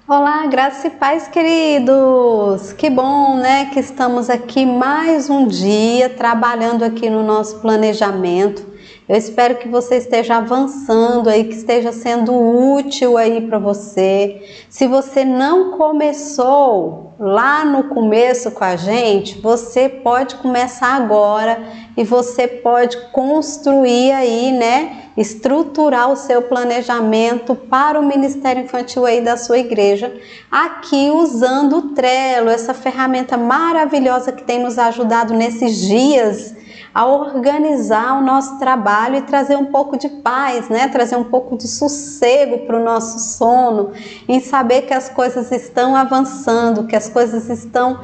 Olá, graça e paz, queridos! Que bom, né, que estamos aqui mais um dia trabalhando aqui no nosso planejamento. Eu espero que você esteja avançando aí, que esteja sendo útil aí para você. Se você não começou lá no começo com a gente, você pode começar agora e você pode construir aí, né, estruturar o seu planejamento para o Ministério Infantil aí da sua igreja, aqui usando o Trello, essa ferramenta maravilhosa que tem nos ajudado nesses dias a organizar o nosso trabalho e trazer um pouco de paz, né? Trazer um pouco de sossego para o nosso sono, em saber que as coisas estão avançando, que as coisas estão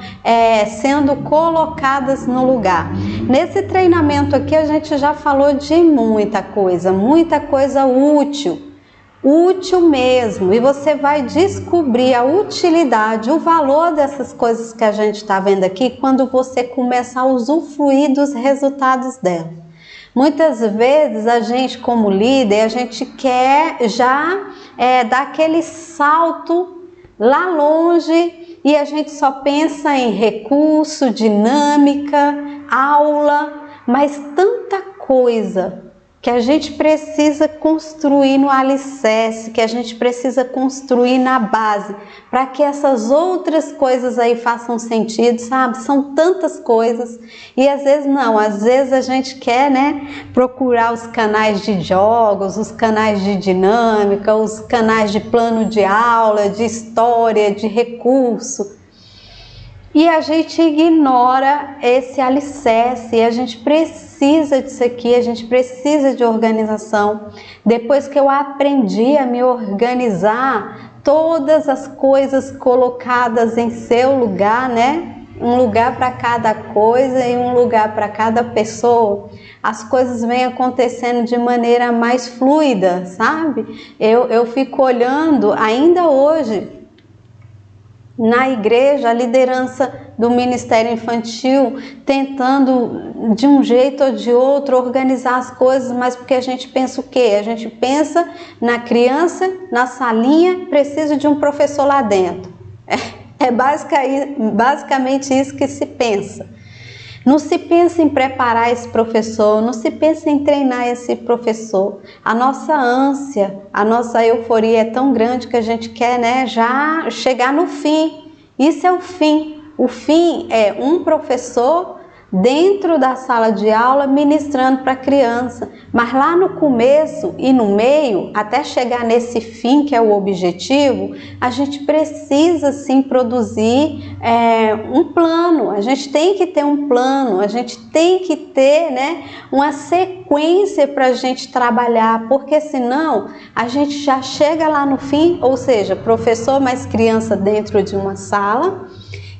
sendo colocadas no lugar. Nesse treinamento aqui a gente já falou de muita coisa útil mesmo, e você vai descobrir a utilidade, o valor dessas coisas que a gente está vendo aqui quando você começa a usufruir dos resultados dela. Muitas vezes a gente, como líder, a gente quer já dar aquele salto lá longe e a gente só pensa em recurso, dinâmica, aula, mas tanta coisa que a gente precisa construir no alicerce, que a gente precisa construir na base, para que essas outras coisas aí façam sentido, sabe? São tantas coisas e às vezes não, às vezes a gente quer, né, procurar os canais de jogos, os canais de dinâmica, os canais de plano de aula, de história, de recurso. E a gente ignora esse alicerce, e a gente precisa disso aqui, a gente precisa de organização. Depois que eu aprendi a me organizar, todas as coisas colocadas em seu lugar, né? Um lugar para cada coisa e um lugar para cada pessoa, as coisas vêm acontecendo de maneira mais fluida, sabe? Eu fico olhando ainda hoje, na igreja, a liderança do Ministério Infantil tentando de um jeito ou de outro organizar as coisas, mas porque a gente pensa o quê? A gente pensa na criança, na salinha, precisa de um professor lá dentro. É basicamente isso que se pensa. Não se pensa em preparar esse professor, não se pensa em treinar esse professor. A nossa ânsia, a nossa euforia é tão grande que a gente quer, né, já chegar no fim. Isso é o fim. O fim é um professor dentro da sala de aula ministrando para a criança, mas lá no começo e no meio, até chegar nesse fim que é o objetivo, a gente precisa sim produzir um plano, a gente tem que ter um plano, a gente tem que ter, né, uma sequência para a gente trabalhar, porque senão a gente já chega lá no fim, ou seja, professor mais criança dentro de uma sala,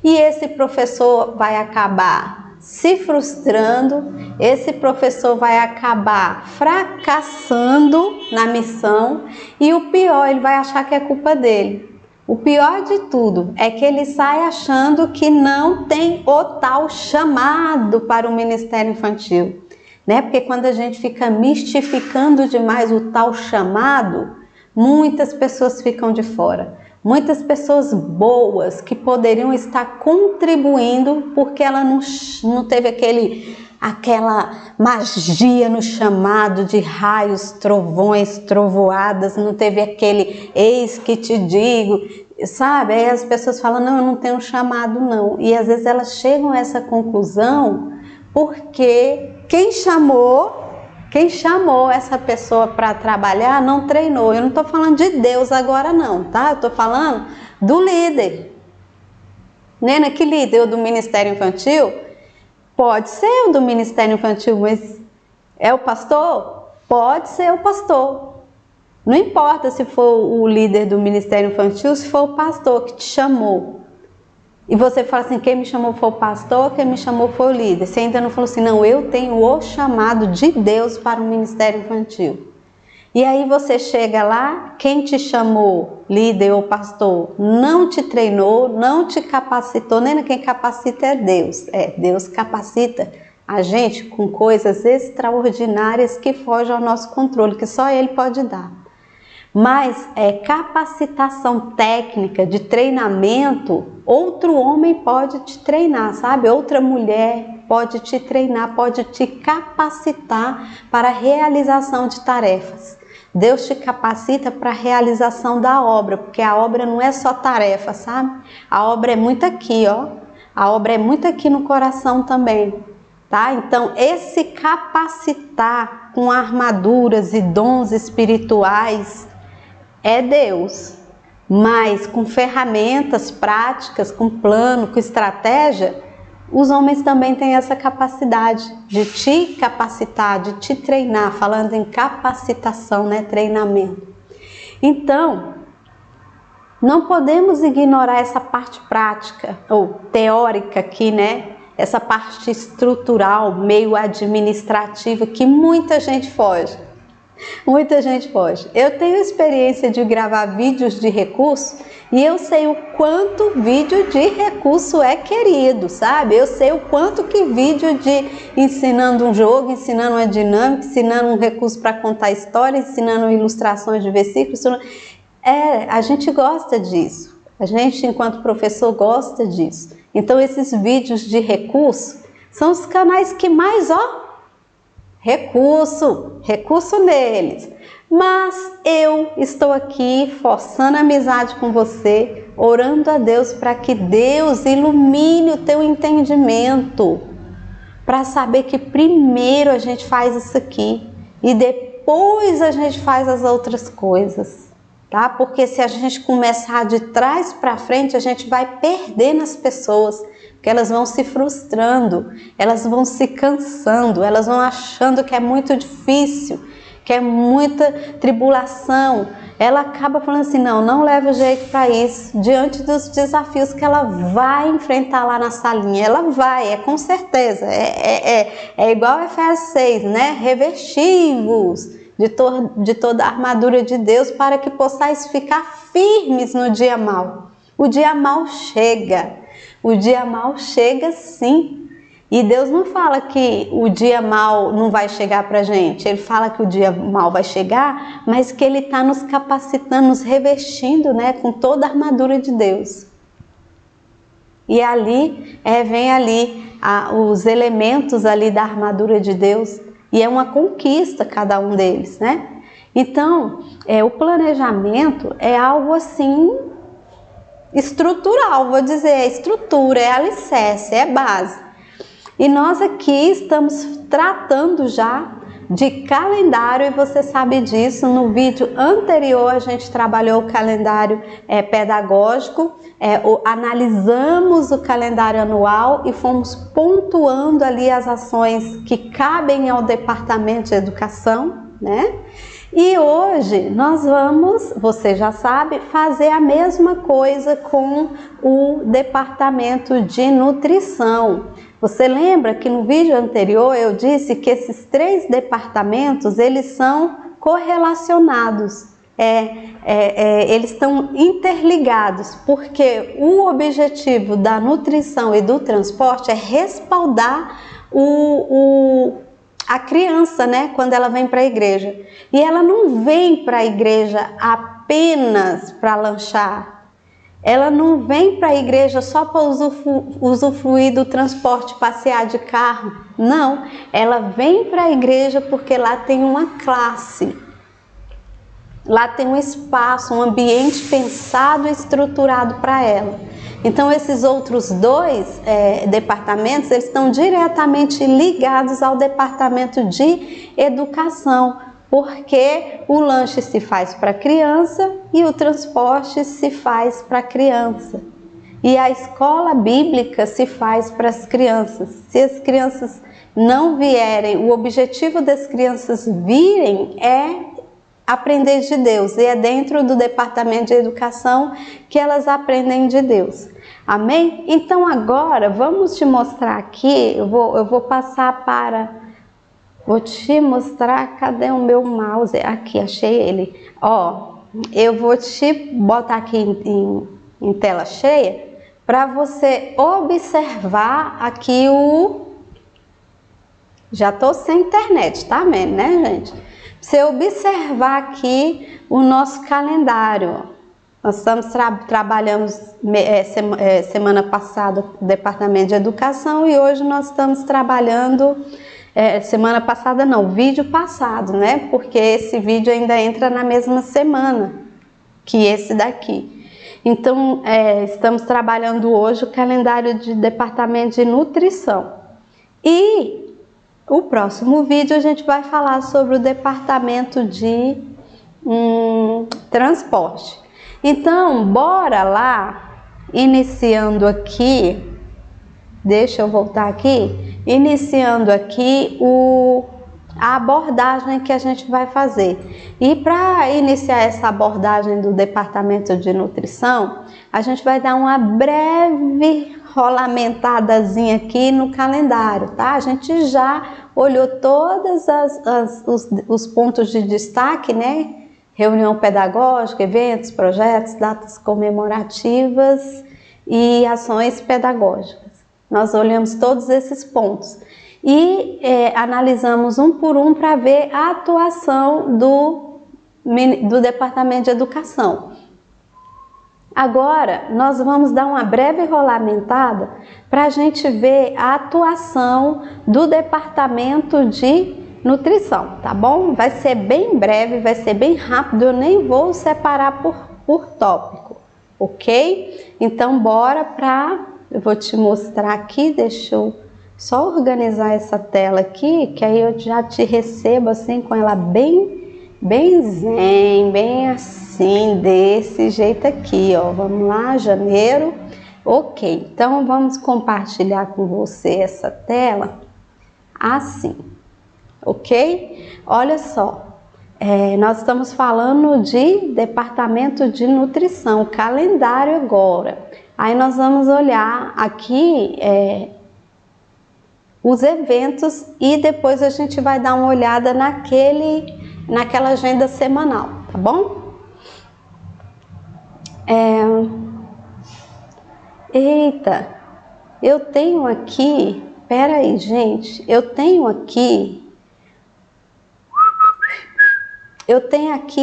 e esse professor vai acabar se frustrando, esse professor vai acabar fracassando na missão e o pior, ele vai achar que é culpa dele. O pior de tudo é que ele sai achando que não tem o tal chamado para o Ministério Infantil, né? Porque quando a gente fica mistificando demais o tal chamado, muitas pessoas ficam de fora. Muitas pessoas boas que poderiam estar contribuindo porque ela não teve aquela magia no chamado de raios, trovões, trovoadas, não teve aquele eis que te digo, sabe? Aí as pessoas falam, não, eu não tenho chamado não. E às vezes elas chegam a essa conclusão porque quem chamou essa pessoa para trabalhar não treinou. Eu não estou falando de Deus agora não, tá? Eu estou falando do líder. Nena, que líder? O do Ministério Infantil? Pode ser o do Ministério Infantil, mas é o pastor? Pode ser o pastor. Não importa se for o líder do Ministério Infantil, se for o pastor que te chamou. E você fala assim, quem me chamou foi o pastor, quem me chamou foi o líder. Você ainda não falou assim, não, eu tenho o chamado de Deus para o Ministério Infantil. E aí você chega lá, quem te chamou, líder ou pastor, não te treinou, não te capacitou, nem quem capacita é Deus. Deus capacita a gente com coisas extraordinárias que fogem ao nosso controle, que só Ele pode dar. Mas capacitação técnica de treinamento, outro homem pode te treinar, sabe? Outra mulher pode te treinar, pode te capacitar para a realização de tarefas. Deus te capacita para a realização da obra, porque a obra não é só tarefa, sabe? A obra é muito aqui, ó. A obra é muito aqui no coração também, tá? Então, esse capacitar com armaduras e dons espirituais é Deus, mas com ferramentas práticas, com plano, com estratégia, os homens também têm essa capacidade de te capacitar, de te treinar, falando em capacitação, né, treinamento. Então, não podemos ignorar essa parte prática, ou teórica aqui, né, essa parte estrutural, meio administrativa, que muita gente foge. Muita gente foge. Eu tenho experiência de gravar vídeos de recurso e eu sei o quanto vídeo de recurso é querido, sabe? Eu sei o quanto que vídeo de ensinando um jogo, ensinando uma dinâmica, ensinando um recurso para contar história, ensinando ilustrações de versículos. A gente gosta disso. A gente, enquanto professor, gosta disso. Então, esses vídeos de recurso são os canais que mais, recurso neles. Mas eu estou aqui forçando a amizade com você, orando a Deus para que Deus ilumine o teu entendimento, para saber que primeiro a gente faz isso aqui e depois a gente faz as outras coisas, tá? Porque se a gente começar de trás para frente, a gente vai perdendo as pessoas, porque elas vão se frustrando, elas vão se cansando, elas vão achando que é muito difícil, que é muita tribulação. Ela acaba falando assim, não leva jeito para isso, diante dos desafios que ela vai enfrentar lá na salinha. Ela vai, com certeza, é igual a Efésios 6, né? Revestivos de toda a armadura de Deus para que possais ficar firmes no dia mau. O dia mau chega. O dia mau chega sim. E Deus não fala que o dia mau não vai chegar para a gente. Ele fala que o dia mau vai chegar, mas que Ele está nos capacitando, nos revestindo, né, com toda a armadura de Deus. E ali, vem ali os elementos ali da armadura de Deus. E é uma conquista cada um deles, né? Então, o planejamento é algo assim estrutural, vou dizer, é estrutura, é alicerce, é base. E nós aqui estamos tratando já de calendário, e você sabe disso. No vídeo anterior a gente trabalhou o calendário pedagógico, analisamos o calendário anual e fomos pontuando ali as ações que cabem ao Departamento de Educação, né? E hoje nós vamos, você já sabe, fazer a mesma coisa com o Departamento de Nutrição. Você lembra que no vídeo anterior eu disse que esses 3 departamentos, eles são correlacionados, eles estão interligados, porque o objetivo da nutrição e do transporte é respaldar a criança, né, quando ela vem para a igreja. E ela não vem para a igreja apenas para lanchar. Ela não vem para a igreja só para usufruir do transporte, passear de carro. Não, ela vem para a igreja porque lá tem uma classe. Lá tem um espaço, um ambiente pensado e estruturado para ela. Então, esses outros 2 departamentos, eles estão diretamente ligados ao Departamento de Educação, porque o lanche se faz para a criança e o transporte se faz para a criança. E a escola bíblica se faz para as crianças. Se as crianças não vierem, o objetivo das crianças virem é aprender de Deus. E é dentro do Departamento de Educação que elas aprendem de Deus. Amém? Então agora vamos te mostrar aqui, eu vou passar para... Vou te mostrar, cadê o meu mouse? Aqui, achei ele. Eu vou te botar aqui em tela cheia para você observar aqui Já tô sem internet, tá vendo, né, gente? Você observar aqui o nosso calendário. Nós estamos trabalhamos semana passada no Departamento de Educação e hoje nós estamos trabalhando, semana passada não, vídeo passado, né? Porque esse vídeo ainda entra na mesma semana que esse daqui. Então, estamos trabalhando hoje o calendário de Departamento de Nutrição. E o próximo vídeo a gente vai falar sobre o Departamento de Transporte. Então, bora lá, iniciando aqui, deixa eu voltar aqui, iniciando aqui a abordagem que a gente vai fazer. E para iniciar essa abordagem do Departamento de Nutrição, a gente vai dar uma breve rolamentadazinha aqui no calendário, tá? A gente já olhou todos os pontos de destaque, né? Reunião pedagógica, eventos, projetos, datas comemorativas e ações pedagógicas. Nós olhamos todos esses pontos e analisamos um por um para ver a atuação do Departamento de Educação. Agora, nós vamos dar uma breve rolamentada para a gente ver a atuação do Departamento de Nutrição, tá bom? Vai ser bem breve, vai ser bem rápido, eu nem vou separar por tópico, ok? Então, bora eu vou te mostrar aqui, deixa eu só organizar essa tela aqui, que aí eu já te recebo assim com ela bem zen, bem assim, desse jeito aqui, ó. Vamos lá, janeiro. Ok, então vamos compartilhar com você essa tela assim, ok? Olha só, nós estamos falando de Departamento de Nutrição, calendário agora. Aí nós vamos olhar aqui os eventos e depois a gente vai dar uma olhada naquela agenda semanal, tá bom? Eita, eu tenho aqui, peraí, gente, eu tenho aqui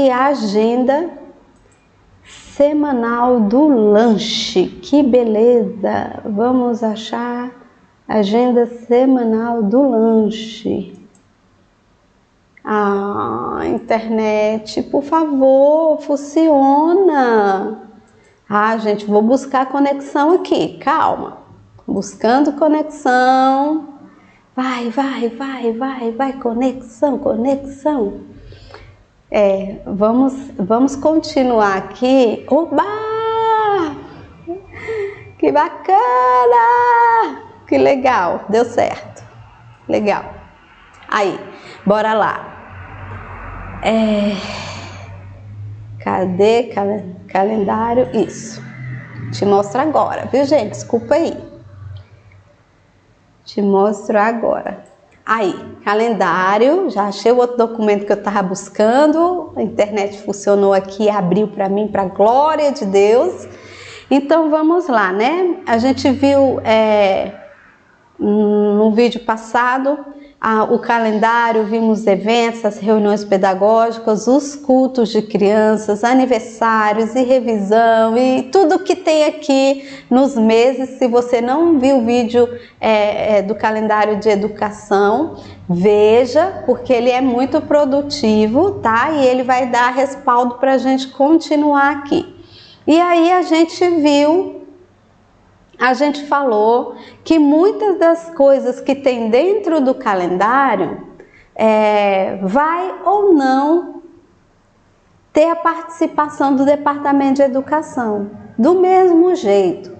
a agenda semanal do lanche, que beleza! Vamos achar agenda semanal do lanche. Ah, internet, por favor, funciona. Ah, gente, vou buscar conexão aqui, calma. Buscando conexão. Vai, conexão. Vamos continuar aqui. Oba! Que bacana! Que legal, deu certo. Legal. Aí, bora lá. Cadê calendário? Isso. Te mostro agora, viu, gente? Desculpa aí. Te mostro agora. Aí, calendário. Já achei o outro documento que eu estava buscando. A internet funcionou aqui, abriu para mim, para a glória de Deus. Então, vamos lá, né? A gente viu no vídeo passado o calendário, vimos eventos, as reuniões pedagógicas, os cultos de crianças, aniversários e revisão e tudo que tem aqui nos meses. Se você não viu o vídeo do calendário de educação, veja, porque ele é muito produtivo, tá? E ele vai dar respaldo para a gente continuar aqui. E aí a gente falou que muitas das coisas que tem dentro do calendário vai ou não ter a participação do Departamento de Educação. Do mesmo jeito,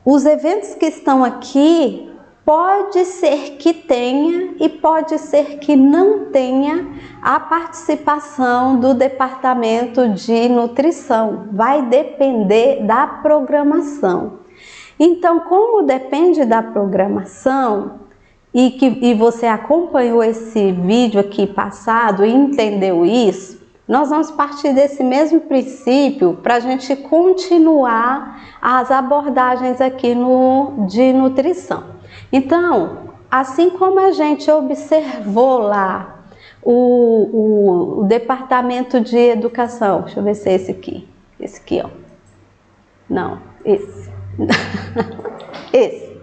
os eventos que estão aqui, pode ser que tenha e pode ser que não tenha a participação do Departamento de Nutrição. Vai depender da programação. Então, como depende da programação e você acompanhou esse vídeo aqui passado e entendeu isso, nós vamos partir desse mesmo princípio para a gente continuar as abordagens aqui de nutrição. Então, assim como a gente observou lá o departamento de educação, deixa eu ver se é esse aqui, ó. Não, esse. Esse,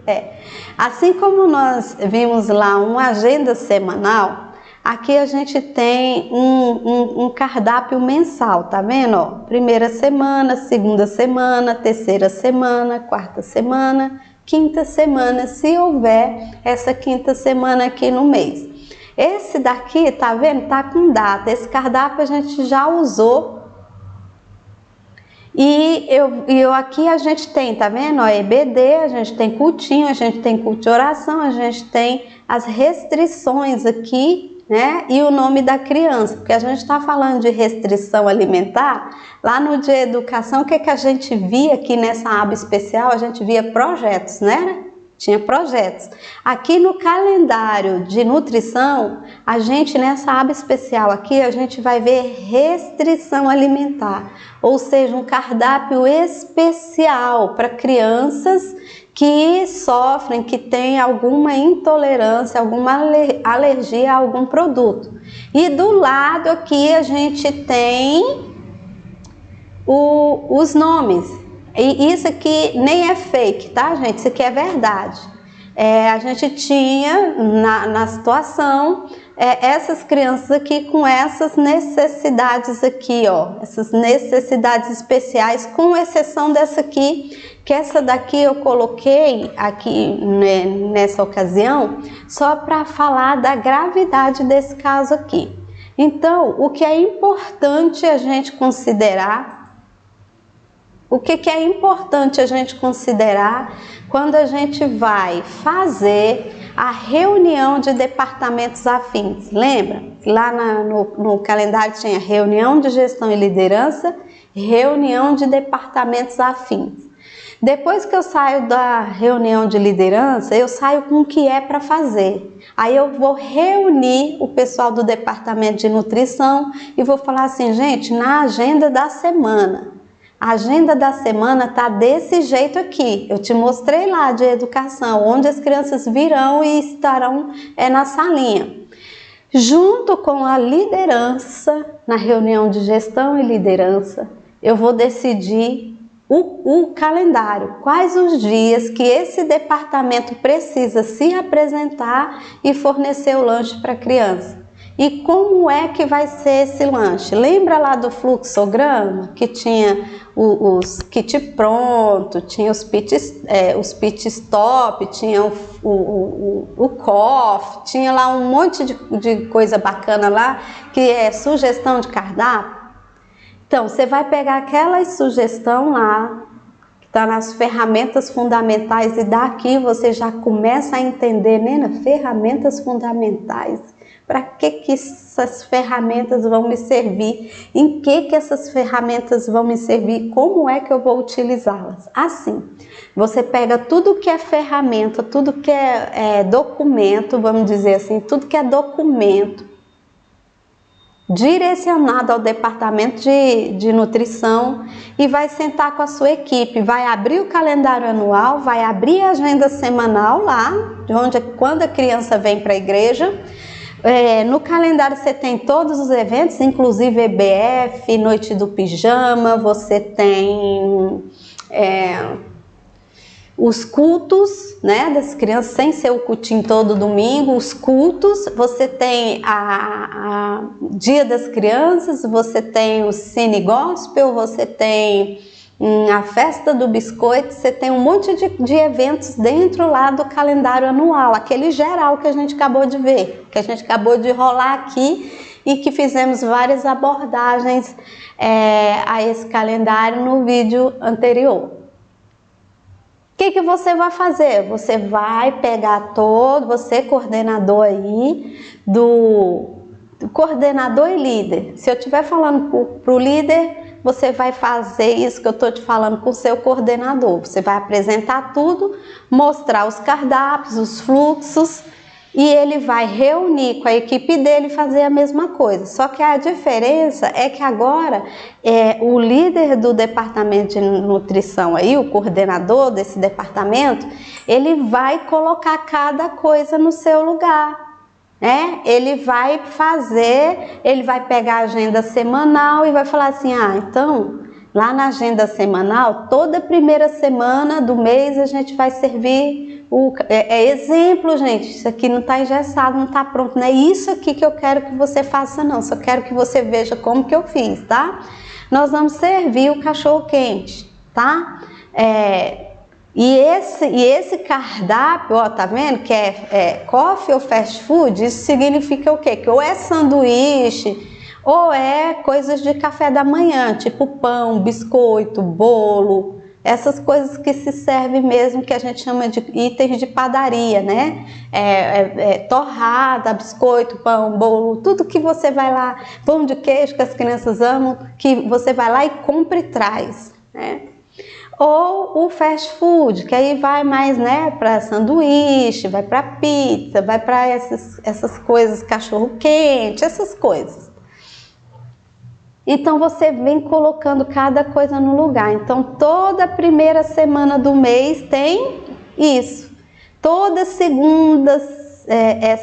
Assim como nós vimos lá uma agenda semanal, aqui a gente tem um cardápio mensal, tá vendo? Ó, primeira semana, segunda semana, terceira semana, quarta semana, quinta semana, se houver essa quinta semana aqui no mês. Esse daqui, tá vendo? Tá com data. Esse cardápio a gente já usou. E aqui a gente tem, tá vendo? Ó, EBD, a gente tem cultinho, a gente tem culto de oração, a gente tem as restrições aqui, né? E o nome da criança, porque a gente está falando de restrição alimentar. Lá no de educação, o que a gente via aqui nessa aba especial? A gente via projetos, né? Tinha projetos. Aqui no calendário de nutrição, a gente nessa aba especial aqui, a gente vai ver restrição alimentar, ou seja, um cardápio especial para crianças que sofrem, que têm alguma intolerância, alguma alergia a algum produto. E do lado aqui a gente tem os nomes. E isso aqui nem é fake, tá, gente? Isso aqui é verdade. A gente tinha na situação essas crianças aqui com essas necessidades aqui, ó, essas necessidades especiais, com exceção dessa aqui, que essa daqui eu coloquei aqui, né, nessa ocasião, só para falar da gravidade desse caso aqui. Então, o que é importante a gente considerar, o que é importante a gente considerar quando a gente vai fazer a reunião de departamentos afins? Lembra? Lá no calendário tinha reunião de gestão e liderança, reunião de departamentos afins. Depois que eu saio da reunião de liderança, eu saio com o que é para fazer. Aí eu vou reunir o pessoal do departamento de nutrição e vou falar assim, gente, na agenda da semana. A agenda da semana tá desse jeito aqui. Eu te mostrei lá de educação, onde as crianças virão e estarão na salinha. Junto com a liderança, na reunião de gestão e liderança, eu vou decidir o calendário, quais os dias que esse departamento precisa se apresentar e fornecer o lanche para a criança. E como é que vai ser esse lanche? Lembra lá do fluxograma que tinha os kit pronto, tinha os pit stop, tinha o coffee, tinha lá um monte de coisa bacana lá que é sugestão de cardápio. Então, você vai pegar aquela sugestão lá, que está nas ferramentas fundamentais, e daqui você já começa a entender, né, ferramentas fundamentais. Para que essas ferramentas vão me servir? Em que essas ferramentas vão me servir? Como é que eu vou utilizá-las? Assim, você pega tudo que é ferramenta, tudo que é documento, vamos dizer assim, tudo que é documento direcionado ao departamento de nutrição e vai sentar com a sua equipe, vai abrir o calendário anual, vai abrir a agenda semanal lá, quando a criança vem para a igreja. No calendário você tem todos os eventos, inclusive EBF, Noite do Pijama, você tem os cultos, né, das crianças, sem ser o cultinho todo domingo, os cultos, você tem a Dia das Crianças, você tem o Cine Gospel, você tem a Festa do Biscoito, você tem um monte de eventos dentro lá do calendário anual, aquele geral que a gente acabou de ver, que a gente acabou de rolar aqui e que fizemos várias abordagens a esse calendário no vídeo anterior. O que você vai fazer? Você vai pegar você coordenador aí, do coordenador e líder. Se eu estiver falando para o líder, você vai fazer isso que eu estou te falando com o seu coordenador. Você vai apresentar tudo, mostrar os cardápios, os fluxos e ele vai reunir com a equipe dele e fazer a mesma coisa. Só que a diferença é que agora o líder do departamento de nutrição aí, o coordenador desse departamento, ele vai colocar cada coisa no seu lugar, né? Ele vai pegar a agenda semanal e vai falar assim, então, lá na agenda semanal, toda primeira semana do mês a gente vai servir exemplo, gente, isso aqui não está engessado, não está pronto, não é isso aqui que eu quero que você faça não, só quero que você veja como que eu fiz, tá? Nós vamos servir o cachorro quente, tá? E esse cardápio, ó, tá vendo que é coffee ou fast food, isso significa o quê? Que ou é sanduíche, ou é coisas de café da manhã, tipo pão, biscoito, bolo, essas coisas que se servem mesmo, que a gente chama de itens de padaria, né? Torrada, biscoito, pão, bolo, tudo que você vai lá, pão de queijo que as crianças amam, que você vai lá e compra e traz, né? Ou o fast food, que aí vai mais, né, para sanduíche, vai para pizza, vai para essas coisas, cachorro quente, essas coisas. Então você vem colocando cada coisa no lugar. Então toda primeira semana do mês tem isso. Toda segunda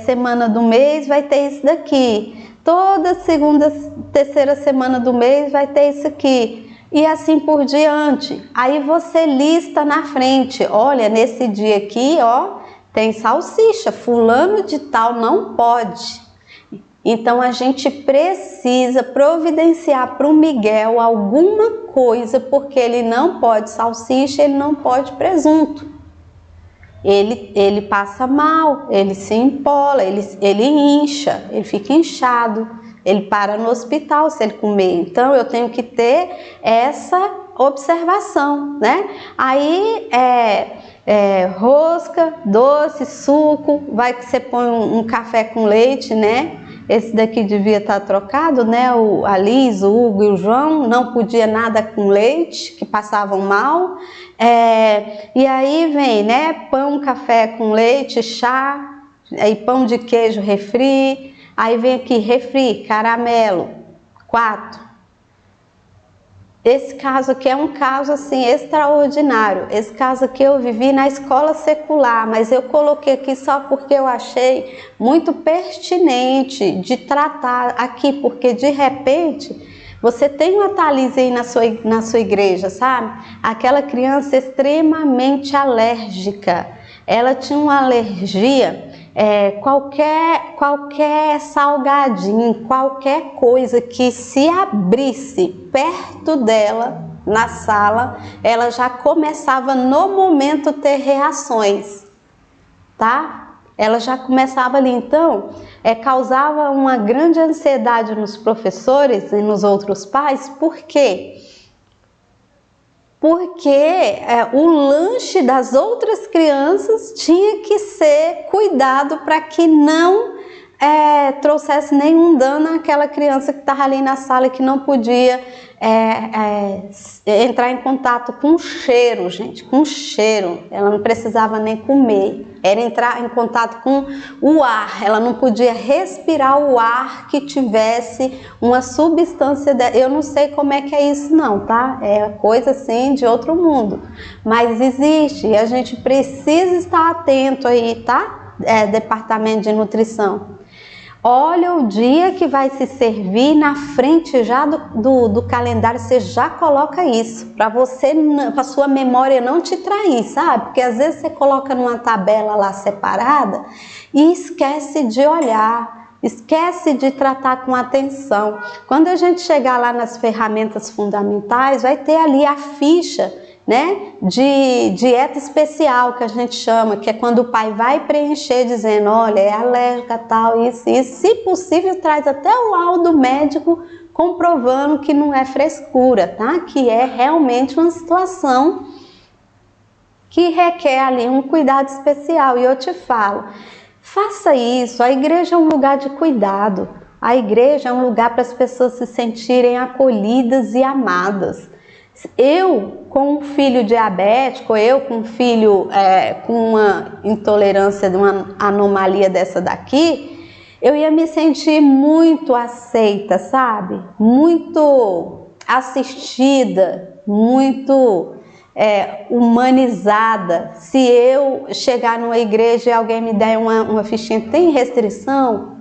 semana do mês vai ter isso daqui. Toda segunda, terceira semana do mês vai ter isso aqui. E assim por diante. Aí você lista na frente. Olha, nesse dia aqui, ó, tem salsicha. Fulano de tal não pode. Então a gente precisa providenciar para o Miguel alguma coisa, porque ele não pode salsicha, ele não pode presunto. Ele passa mal, ele se empola, ele incha, ele fica inchado, ele para no hospital se ele comer. Então eu tenho que ter essa observação, né? Aí rosca, doce, suco, vai que você põe um café com leite, né? Esse daqui devia estar trocado, né? A Liz, o Hugo e o João não podia nada com leite, que passavam mal. E aí vem, né? Pão, café com leite, chá, aí pão de queijo, refri. Aí vem aqui, refri, caramelo, 4. Esse caso aqui é um caso assim extraordinário. Esse caso aqui eu vivi na escola secular, mas eu coloquei aqui só porque eu achei muito pertinente de tratar aqui, porque de repente você tem uma Thalise aí na sua igreja, sabe? Aquela criança extremamente alérgica. Ela tinha uma alergia. Qualquer salgadinho, qualquer coisa que se abrisse perto dela na sala, ela já começava no momento ter reações, tá? Ela já começava ali, então, causava uma grande ansiedade nos professores e nos outros pais. Por quê? Porque o lanche das outras crianças tinha que ser cuidado para que não trouxesse nenhum dano àquela criança que estava ali na sala e que não podia entrar em contato com o cheiro, gente, com o cheiro. Ela não precisava nem comer, era entrar em contato com o ar. Ela não podia respirar o ar que tivesse uma substância. Eu não sei como é que é isso não, tá? É coisa assim de outro mundo, mas existe e a gente precisa estar atento aí, tá? Departamento de nutrição. Olha o dia que vai se servir na frente já do calendário, você já coloca isso, para a sua memória não te trair, sabe? Porque às vezes você coloca numa tabela lá separada e esquece de olhar, esquece de tratar com atenção. Quando a gente chegar lá nas ferramentas fundamentais, vai ter ali a ficha, né, de dieta especial, que a gente chama, que é quando o pai vai preencher dizendo, olha, é alérgica, tal, isso, isso. Se possível, traz até o laudo médico comprovando que não é frescura, tá? Que é realmente uma situação que requer ali um cuidado especial. E eu te falo, faça isso. A igreja é um lugar de cuidado. A igreja é um lugar para as pessoas se sentirem acolhidas e amadas. Eu, com um filho diabético, eu com um filho com uma intolerância, de uma anomalia dessa daqui, eu ia me sentir muito aceita, sabe? Muito assistida, muito humanizada. Se eu chegar numa igreja e alguém me der uma fichinha, tem restrição?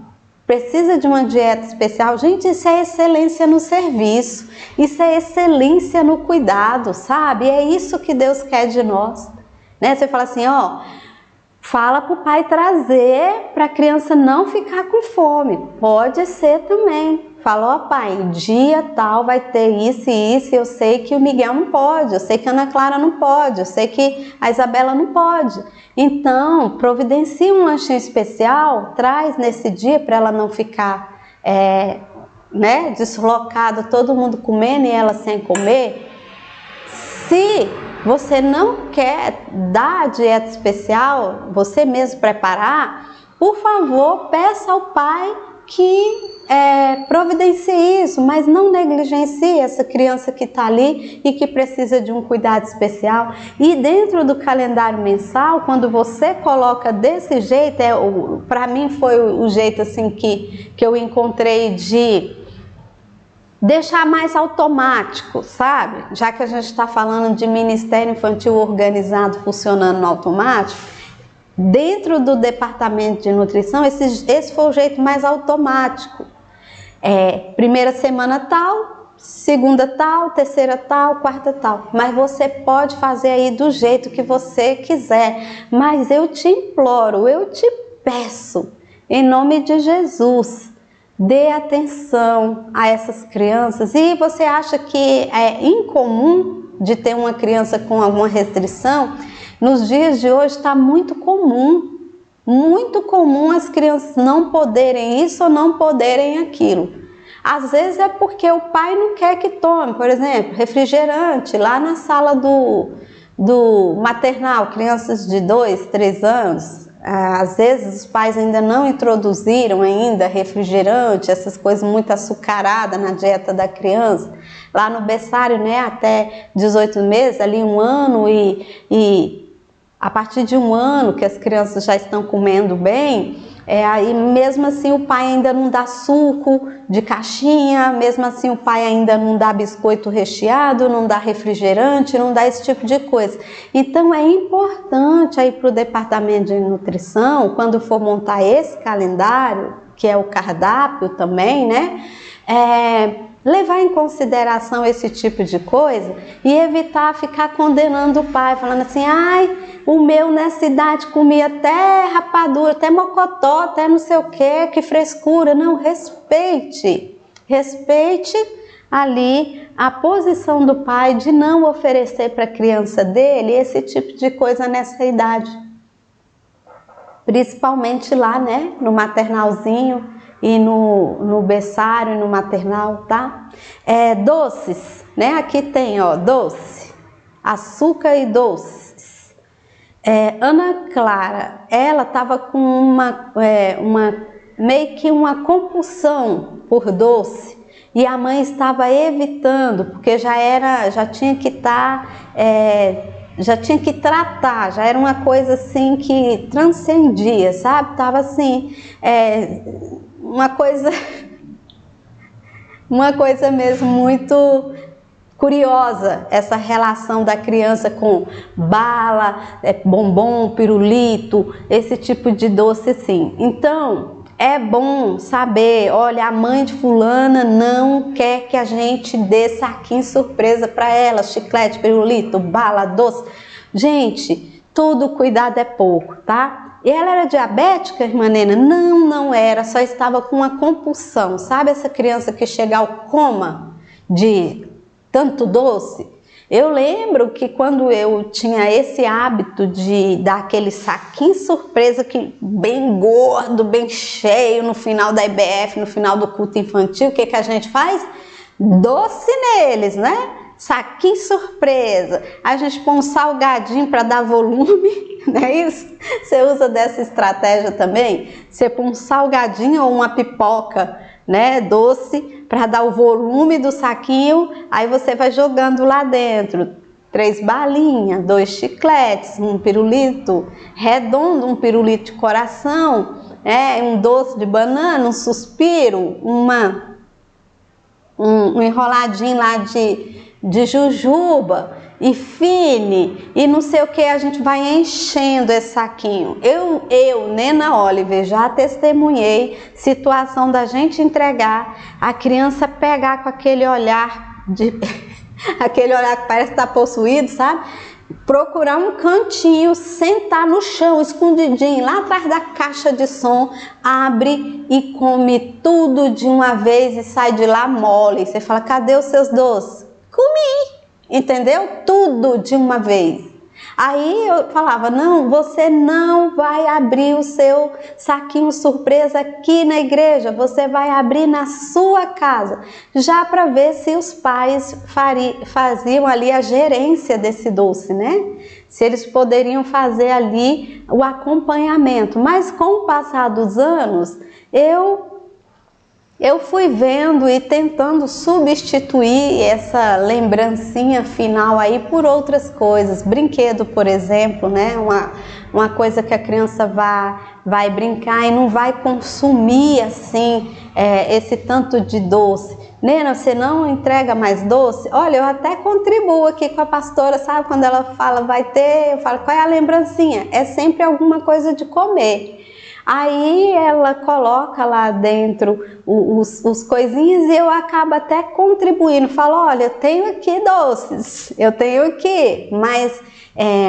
Precisa de uma dieta especial? Gente, isso é excelência no serviço, isso é excelência no cuidado, sabe? É isso que Deus quer de nós, né? Você fala assim, ó, fala para o pai trazer para a criança não ficar com fome. Pode ser também. Fala, ó pai, dia tal vai ter isso e isso, eu sei que o Miguel não pode, eu sei que a Ana Clara não pode, eu sei que a Isabela não pode. Então, providencia um lanchinho especial, traz nesse dia para ela não ficar deslocada, todo mundo comendo e ela sem comer. Se você não quer dar a dieta especial, você mesmo preparar, por favor, peça ao pai que providencie isso, mas não negligencie essa criança que está ali e que precisa de um cuidado especial. E dentro do calendário mensal, quando você coloca desse jeito, para mim foi o jeito assim que eu encontrei de deixar mais automático, sabe? Já que a gente está falando de Ministério Infantil organizado, funcionando no automático, dentro do departamento de nutrição, esse foi o jeito mais automático. Primeira semana tal, segunda tal, terceira tal, quarta tal. Mas você pode fazer aí do jeito que você quiser. Mas eu te imploro, eu te peço, em nome de Jesus, dê atenção a essas crianças. E você acha que é incomum de ter uma criança com alguma restrição? Nos dias de hoje está muito comum as crianças não poderem isso ou não poderem aquilo. Às vezes é porque o pai não quer que tome, por exemplo, refrigerante lá na sala do maternal, crianças de 2, 3 anos. Às vezes os pais ainda não introduziram ainda refrigerante, essas coisas muito açucaradas na dieta da criança. Lá no berçário, né, até 18 meses, ali 1 ano e a partir de 1 ano que as crianças já estão comendo bem, aí mesmo assim o pai ainda não dá suco de caixinha, mesmo assim o pai ainda não dá biscoito recheado, não dá refrigerante, não dá esse tipo de coisa. Então é importante aí para o departamento de nutrição, quando for montar esse calendário, que é o cardápio também, né? Levar em consideração esse tipo de coisa e evitar ficar condenando o pai, falando assim, ai, o meu nessa idade comia até rapadura, até mocotó, até não sei o que frescura. Não, respeite ali a posição do pai de não oferecer para a criança dele esse tipo de coisa nessa idade. Principalmente lá, né, no maternalzinho, e no berçário e no maternal, tá? Doces, né? Aqui tem, ó, doce, açúcar e doces. Ana Clara, ela tava com meio que uma compulsão por doce e a mãe estava evitando, porque já tinha que tratar, já era uma coisa assim que transcendia, sabe? Tava assim, uma coisa mesmo muito curiosa, essa relação da criança com bala, bombom, pirulito, esse tipo de doce assim. Então, é bom saber, olha, a mãe de fulana não quer que a gente dê saquinho surpresa para ela, chiclete, pirulito, bala, doce. Gente, todo cuidado é pouco, tá? E ela era diabética, irmã Nena? Não era, só estava com uma compulsão. Sabe essa criança que chega ao coma de tanto doce? Eu lembro que quando eu tinha esse hábito de dar aquele saquinho surpresa, que bem gordo, bem cheio, no final da IBF, no final do culto infantil, o que a gente faz? Doce neles, né? Saquinho surpresa, a gente põe um salgadinho para dar volume, não é isso? Você usa dessa estratégia também? Você põe um salgadinho ou uma pipoca, né, doce, para dar o volume do saquinho, aí você vai jogando lá dentro 3 balinhas, 2 chicletes, um pirulito redondo, um pirulito de coração, um doce de banana, um suspiro, um enroladinho lá de jujuba e fine e não sei o que, a gente vai enchendo esse saquinho. Eu, Nena Oliver, já testemunhei situação da gente entregar, a criança pegar com aquele olhar aquele olhar que parece estar possuído, sabe? Procurar um cantinho, sentar no chão, escondidinho, lá atrás da caixa de som, abre e come tudo de uma vez e sai de lá mole. Você fala, cadê os seus doces? Comi, entendeu? Tudo de uma vez. Aí eu falava, não, você não vai abrir o seu saquinho surpresa aqui na igreja, você vai abrir na sua casa, já para ver se os pais faziam ali a gerência desse doce, né? Se eles poderiam fazer ali o acompanhamento. Mas com o passar dos anos, eu fui vendo e tentando substituir essa lembrancinha final aí por outras coisas. Brinquedo, por exemplo, né? Uma coisa que a criança vai brincar e não vai consumir assim esse tanto de doce. Nena, você não entrega mais doce? Olha, eu até contribuo aqui com a pastora, sabe? Quando ela fala vai ter, eu falo, qual é a lembrancinha? É sempre alguma coisa de comer. Aí ela coloca lá dentro os coisinhas e eu acabo até contribuindo. Falo, olha, eu tenho aqui doces, eu tenho aqui, mas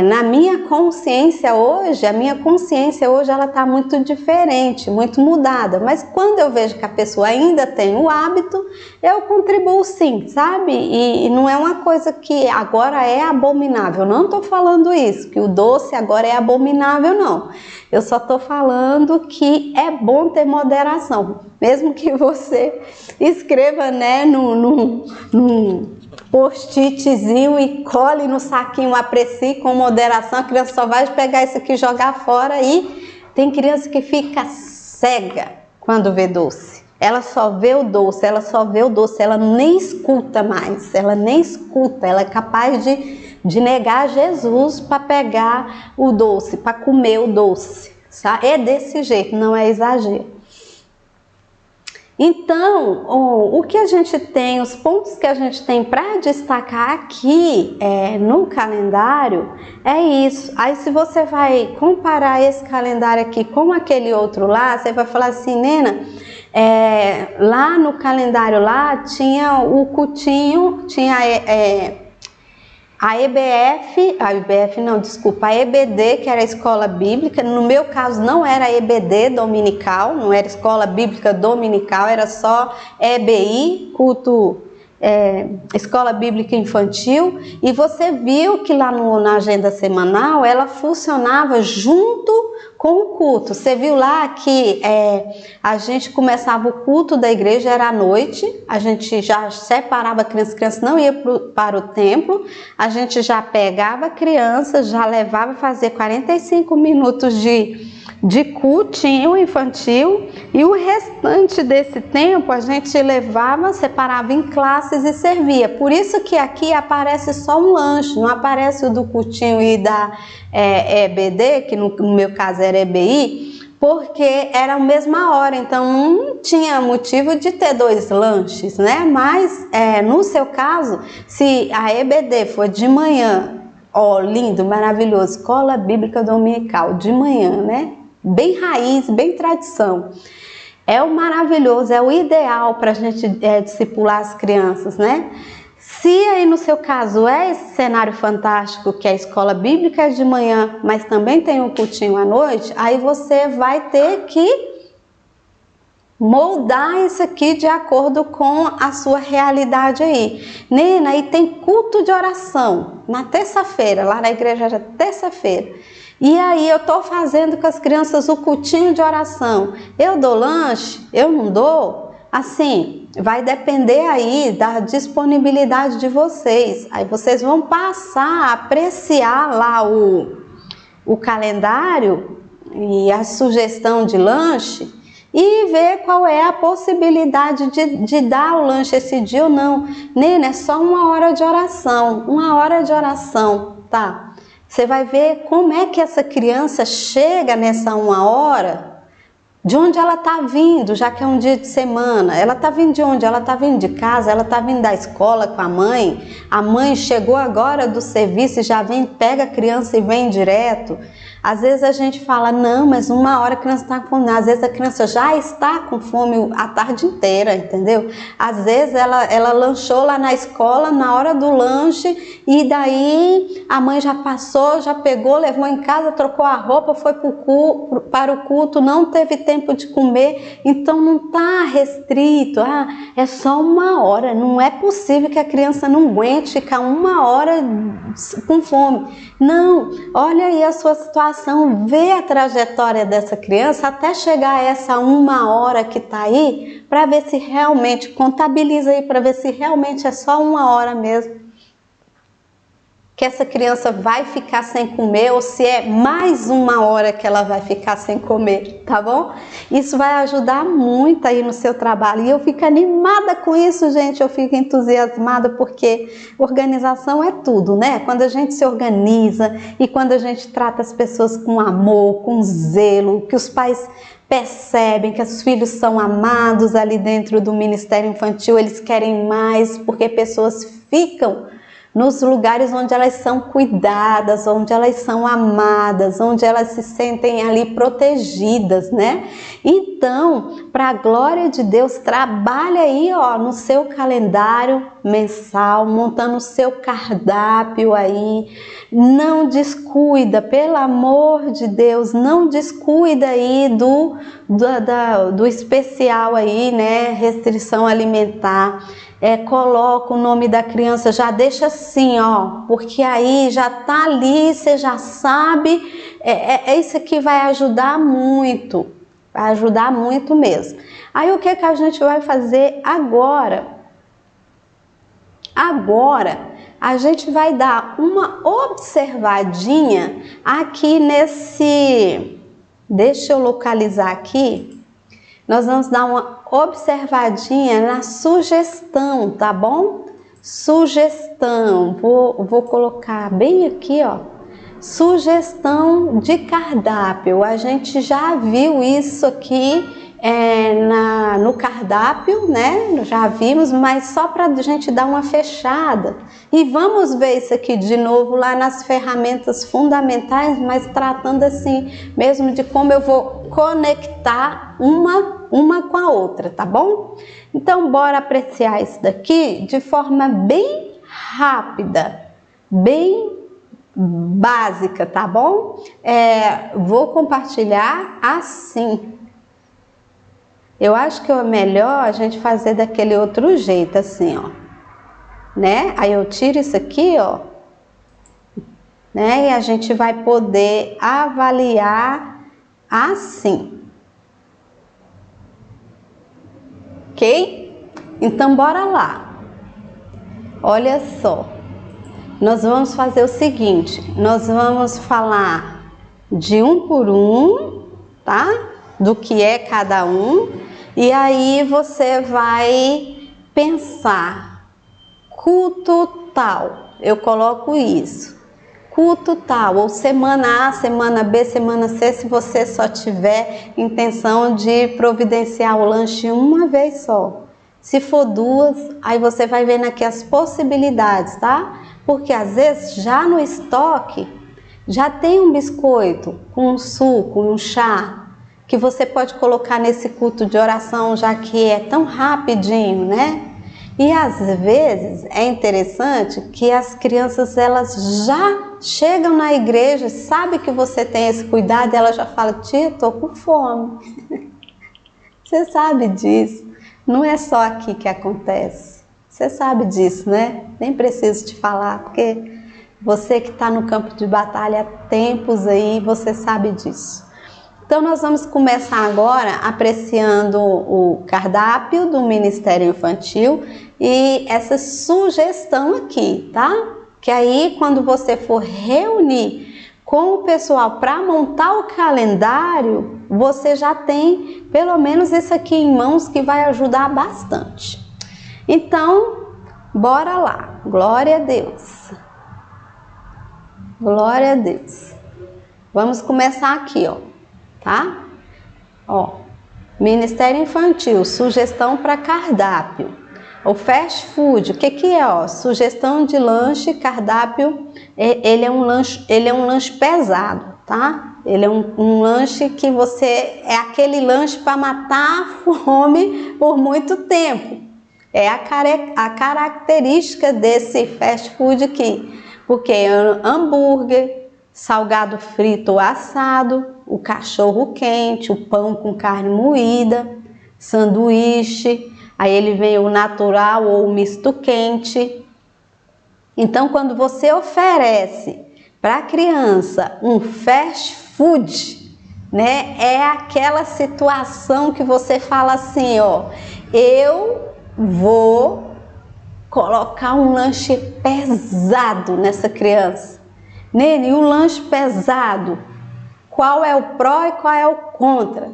na minha consciência hoje, ela está muito diferente, muito mudada. Mas quando eu vejo que a pessoa ainda tem o hábito, eu contribuo sim, sabe? E não é uma coisa que agora é abominável. Não estou falando isso, que o doce agora é abominável, não. Eu só estou falando que é bom ter moderação. Mesmo que você escreva, né, num post-itzinho e cole no saquinho, aprecie com moderação, a criança só vai pegar isso aqui e jogar fora. E tem criança que fica cega quando vê doce. Ela só vê o doce, ela nem escuta mais, ela é capaz de negar Jesus para pegar o doce, para comer o doce, sabe? É desse jeito, não é exagero. Então, o que a gente tem, os pontos que a gente tem para destacar aqui no calendário é isso. Aí se você vai comparar esse calendário aqui com aquele outro lá, você vai falar assim, Nena, lá no calendário lá tinha o cultinho, tinha a EBD, que era a escola bíblica. No meu caso não era EBD dominical, não era escola bíblica dominical, era só EBI, culto, escola bíblica infantil. E você viu que lá na agenda semanal ela funcionava junto com o culto. Você viu lá que a gente começava o culto da igreja, era à noite, a gente já separava a criança não ia para o templo, a gente já pegava a criança, já levava a fazer 45 minutos de cultinho infantil, e o restante desse tempo a gente levava, separava em classes e servia. Por isso que aqui aparece só um lanche, não aparece o do cultinho e da EBD, que no meu caso era EBI, porque era a mesma hora, então não tinha motivo de ter 2 lanches, né? Mas no seu caso, se a EBD for de manhã, lindo, maravilhoso, escola bíblica dominical, de manhã, né? Bem raiz, bem tradição. É o maravilhoso, é o ideal para a gente discipular as crianças, né? Se aí no seu caso é esse cenário fantástico que a escola bíblica é de manhã, mas também tem um cultinho à noite, aí você vai ter que moldar isso aqui de acordo com a sua realidade aí. Nena, aí tem culto de oração na terça-feira, lá na igreja era terça-feira. E aí eu tô fazendo com as crianças o cultinho de oração. Eu dou lanche? Eu não dou? Assim, vai depender aí da disponibilidade de vocês. Aí vocês vão passar a apreciar lá o calendário e a sugestão de lanche, e ver qual é a possibilidade de dar o lanche esse dia ou não. Nena, é só 1 hora de oração, 1 hora de oração, tá? Você vai ver como é que essa criança chega nessa 1 hora, de onde ela está vindo, já que é um dia de semana. Ela está vindo de onde? Ela está vindo de casa, ela está vindo da escola com a mãe chegou agora do serviço e já vem, pega a criança e vem direto. Às vezes a gente fala, não, mas 1 hora a criança está com fome. Às vezes a criança já está com fome a tarde inteira, entendeu? Às vezes ela lanchou lá na escola na hora do lanche e daí a mãe já passou, já pegou, levou em casa, trocou a roupa, foi para o culto, não teve tempo de comer, então não está restrito, é só 1 hora. Não é possível que a criança não aguente ficar 1 hora com fome. Não, olha aí a sua situação, vê a trajetória dessa criança até chegar a essa 1 hora que está aí, para ver se realmente, contabiliza aí para ver se realmente é só 1 hora mesmo que essa criança vai ficar sem comer, ou se é mais 1 hora que ela vai ficar sem comer, tá bom? Isso vai ajudar muito aí no seu trabalho, e eu fico animada com isso, gente, eu fico entusiasmada, porque organização é tudo, né? Quando a gente se organiza e quando a gente trata as pessoas com amor, com zelo, que os pais percebem que os filhos são amados ali dentro do Ministério Infantil, eles querem mais, porque pessoas ficam nos lugares onde elas são cuidadas, onde elas são amadas, onde elas se sentem ali protegidas, né? Então, para a glória de Deus, trabalha aí, ó, no seu calendário mensal, montando o seu cardápio aí. Não descuida, pelo amor de Deus, não descuida aí do especial aí, né? Restrição alimentar. Coloca o nome da criança, já deixa assim, ó, porque aí já tá ali, você já sabe, isso aqui vai ajudar muito mesmo. Aí o que a gente vai fazer agora? Agora a gente vai dar uma observadinha aqui nesse, deixa eu localizar aqui. Nós vamos dar uma observadinha na sugestão, tá bom? Sugestão, vou colocar bem aqui, ó. Sugestão de cardápio. A gente já viu isso aqui no cardápio, né? Já vimos, mas só para a gente dar uma fechada. E vamos ver isso aqui de novo lá nas ferramentas fundamentais, mas tratando assim mesmo de como eu vou conectar uma com a outra, tá bom? Então, bora apreciar isso daqui de forma bem rápida, bem básica, tá bom? Vou compartilhar assim. Eu acho que é melhor a gente fazer daquele outro jeito, assim, ó, né? Aí eu tiro isso aqui, ó, né? E a gente vai poder avaliar assim. Ok? Então, bora lá. Olha só. Nós vamos fazer o seguinte. Nós vamos falar de um por um, tá? Do que é cada um. E aí você vai pensar. Culto tal. Eu coloco isso. Culto tal, ou semana A, semana B, semana C, se você só tiver intenção de providenciar o lanche uma vez só. Se for 2, aí você vai vendo aqui as possibilidades, tá? Porque às vezes já no estoque já tem um biscoito com um suco, um chá, que você pode colocar nesse culto de oração, já que é tão rapidinho, né? E às vezes é interessante que as crianças, elas já chegam na igreja, sabe que você tem esse cuidado, e ela já fala, tia, tô com fome. Você sabe disso, não é só aqui que acontece. Você sabe disso, né? Nem preciso te falar, porque você que está no campo de batalha há tempos aí, você sabe disso. Então, nós vamos começar agora apreciando o cardápio do Ministério Infantil e essa sugestão aqui, tá? Que aí, quando você for reunir com o pessoal para montar o calendário, você já tem pelo menos isso aqui em mãos que vai ajudar bastante. Então, bora lá. Glória a Deus. Glória a Deus. Vamos começar aqui, ó, tá? Ó, Ministério Infantil, sugestão para cardápio. O fast food, o que que é, ó? Sugestão de lanche, cardápio, ele é um lanche pesado, tá? Ele é um lanche que você, é aquele lanche para matar a fome por muito tempo. É a característica desse fast food aqui, porque é hambúrguer, salgado frito ou assado, o cachorro quente, o pão com carne moída, sanduíche, aí ele vem o natural ou o misto quente. Então, quando você oferece para a criança um fast food, né, é aquela situação que você fala assim, ó, eu vou colocar um lanche pesado nessa criança. Nene, o lanche pesado, qual é o pró e qual é o contra?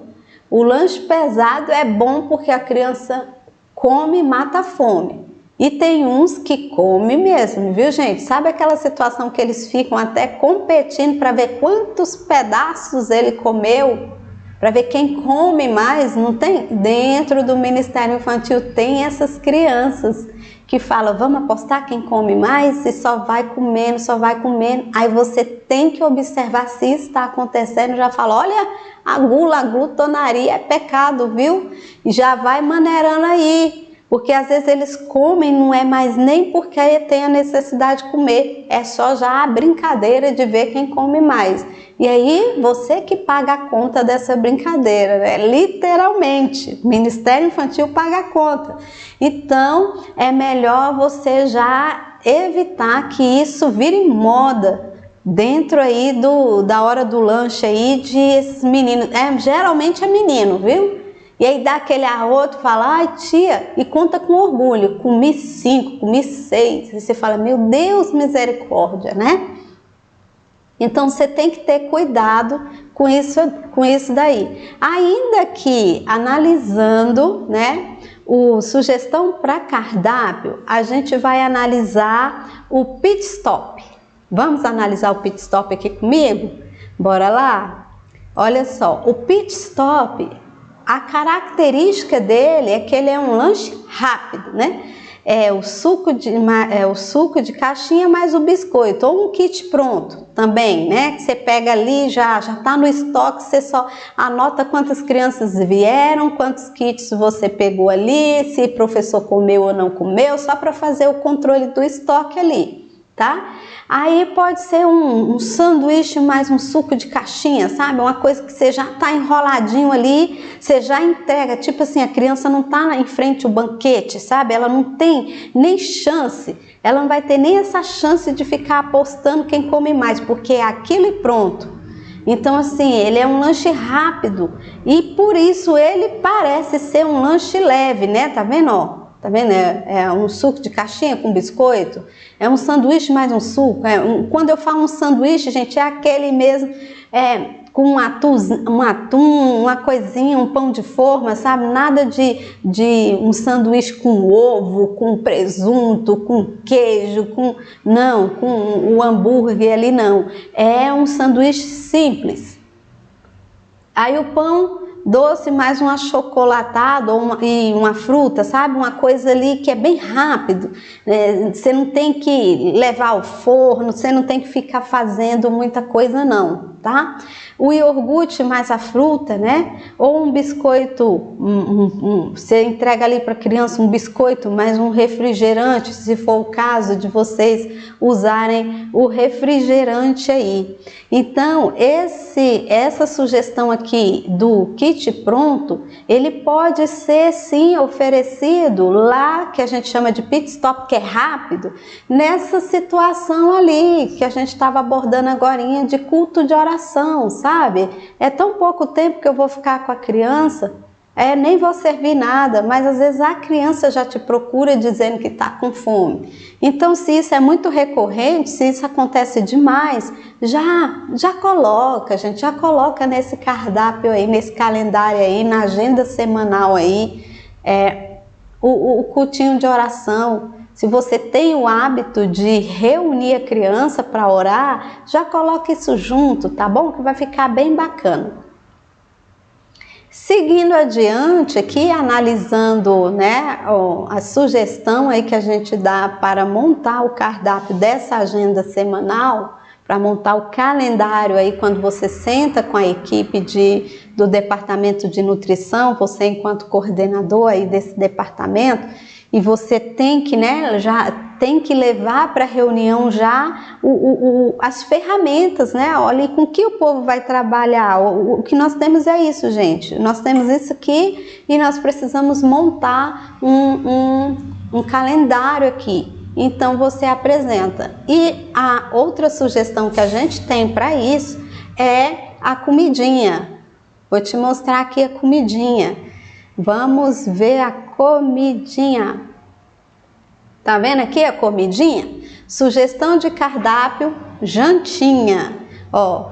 O lanche pesado é bom porque a criança come e mata a fome. E tem uns que comem mesmo, viu, gente? Sabe aquela situação que eles ficam até competindo para ver quantos pedaços ele comeu? Para ver quem come mais? Não tem? Dentro do Ministério Infantil tem essas crianças que falam, vamos apostar quem come mais? E só vai comendo, só vai comendo. Aí você tem que observar se isso está acontecendo. Já fala, olha, a gula, a glutonaria é pecado, viu? E já vai maneirando aí. Porque às vezes eles comem, não é mais nem porque tem a necessidade de comer, é só já a brincadeira de ver quem come mais. E aí você que paga a conta dessa brincadeira, né? Literalmente, o Ministério Infantil paga a conta. Então é melhor você já evitar que isso vire moda dentro aí da hora do lanche aí de esses meninos. Geralmente é menino, viu? E aí dá aquele arroto, fala, ai tia, e conta com orgulho, comi 5, comi 6. E você fala, meu Deus, misericórdia, né? Então você tem que ter cuidado com isso daí. Ainda que analisando, né, sugestão para cardápio, a gente vai analisar o pit stop. Vamos analisar o pit stop aqui comigo? Bora lá? Olha só, o pit stop, a característica dele é que ele é um lanche rápido, né? É o suco de caixinha mais o biscoito, ou um kit pronto também, né? Que você pega ali, já tá no estoque, você só anota quantas crianças vieram, quantos kits você pegou ali, se o professor comeu ou não comeu, só para fazer o controle do estoque ali, tá? Aí pode ser um sanduíche mais um suco de caixinha, sabe? Uma coisa que você já tá enroladinho ali, você já entrega, tipo assim, a criança não tá em frente ao banquete, sabe? Ela não tem nem chance, ela não vai ter nem essa chance de ficar apostando quem come mais, porque é aquilo e pronto. Então assim, ele é um lanche rápido e por isso ele parece ser um lanche leve, né? Tá vendo, ó? Tá vendo? É um suco de caixinha com biscoito. É um sanduíche mais um suco. Quando eu falo um sanduíche, gente, é aquele mesmo, com um atum, uma coisinha, um pão de forma, sabe? Nada de um sanduíche com ovo, com presunto, com queijo, com o hambúrguer ali, não. É um sanduíche simples. Aí o pão doce mais um achocolatado e uma fruta, sabe? Uma coisa ali que é bem rápido. Você não tem que levar ao forno, você não tem que ficar fazendo muita coisa não, tá? O iogurte mais a fruta, né? Ou um biscoito, você entrega ali para a criança um biscoito mais um refrigerante, se for o caso de vocês usarem o refrigerante aí. Então, essa sugestão aqui do kit pronto, ele pode ser sim oferecido lá, que a gente chama de pit stop, que é rápido, nessa situação ali que a gente estava abordando agorinha de culto de oração, sabe? É tão pouco tempo que eu vou ficar com a criança, nem vou servir nada, mas às vezes a criança já te procura dizendo que está com fome. Então, se isso é muito recorrente, se isso acontece demais, já coloca, gente, já coloca nesse cardápio aí, nesse calendário aí, na agenda semanal aí, o cultinho de oração. Se você tem o hábito de reunir a criança para orar, já coloca isso junto, tá bom? Que vai ficar bem bacana. Seguindo adiante aqui, analisando, né, a sugestão aí que a gente dá para montar o cardápio dessa agenda semanal, para montar o calendário aí quando você senta com a equipe do departamento de nutrição, você enquanto coordenador aí desse departamento, e você tem que, né, já tem que levar para a reunião já as ferramentas, né? Olha, com que o povo vai trabalhar. O que nós temos é isso, gente. Nós temos isso aqui e nós precisamos montar um calendário aqui. Então você apresenta. E a outra sugestão que a gente tem para isso é a comidinha. Vou te mostrar aqui a comidinha. Vamos ver a comidinha. Tá vendo aqui a comidinha? Sugestão de cardápio, jantinha. Ó,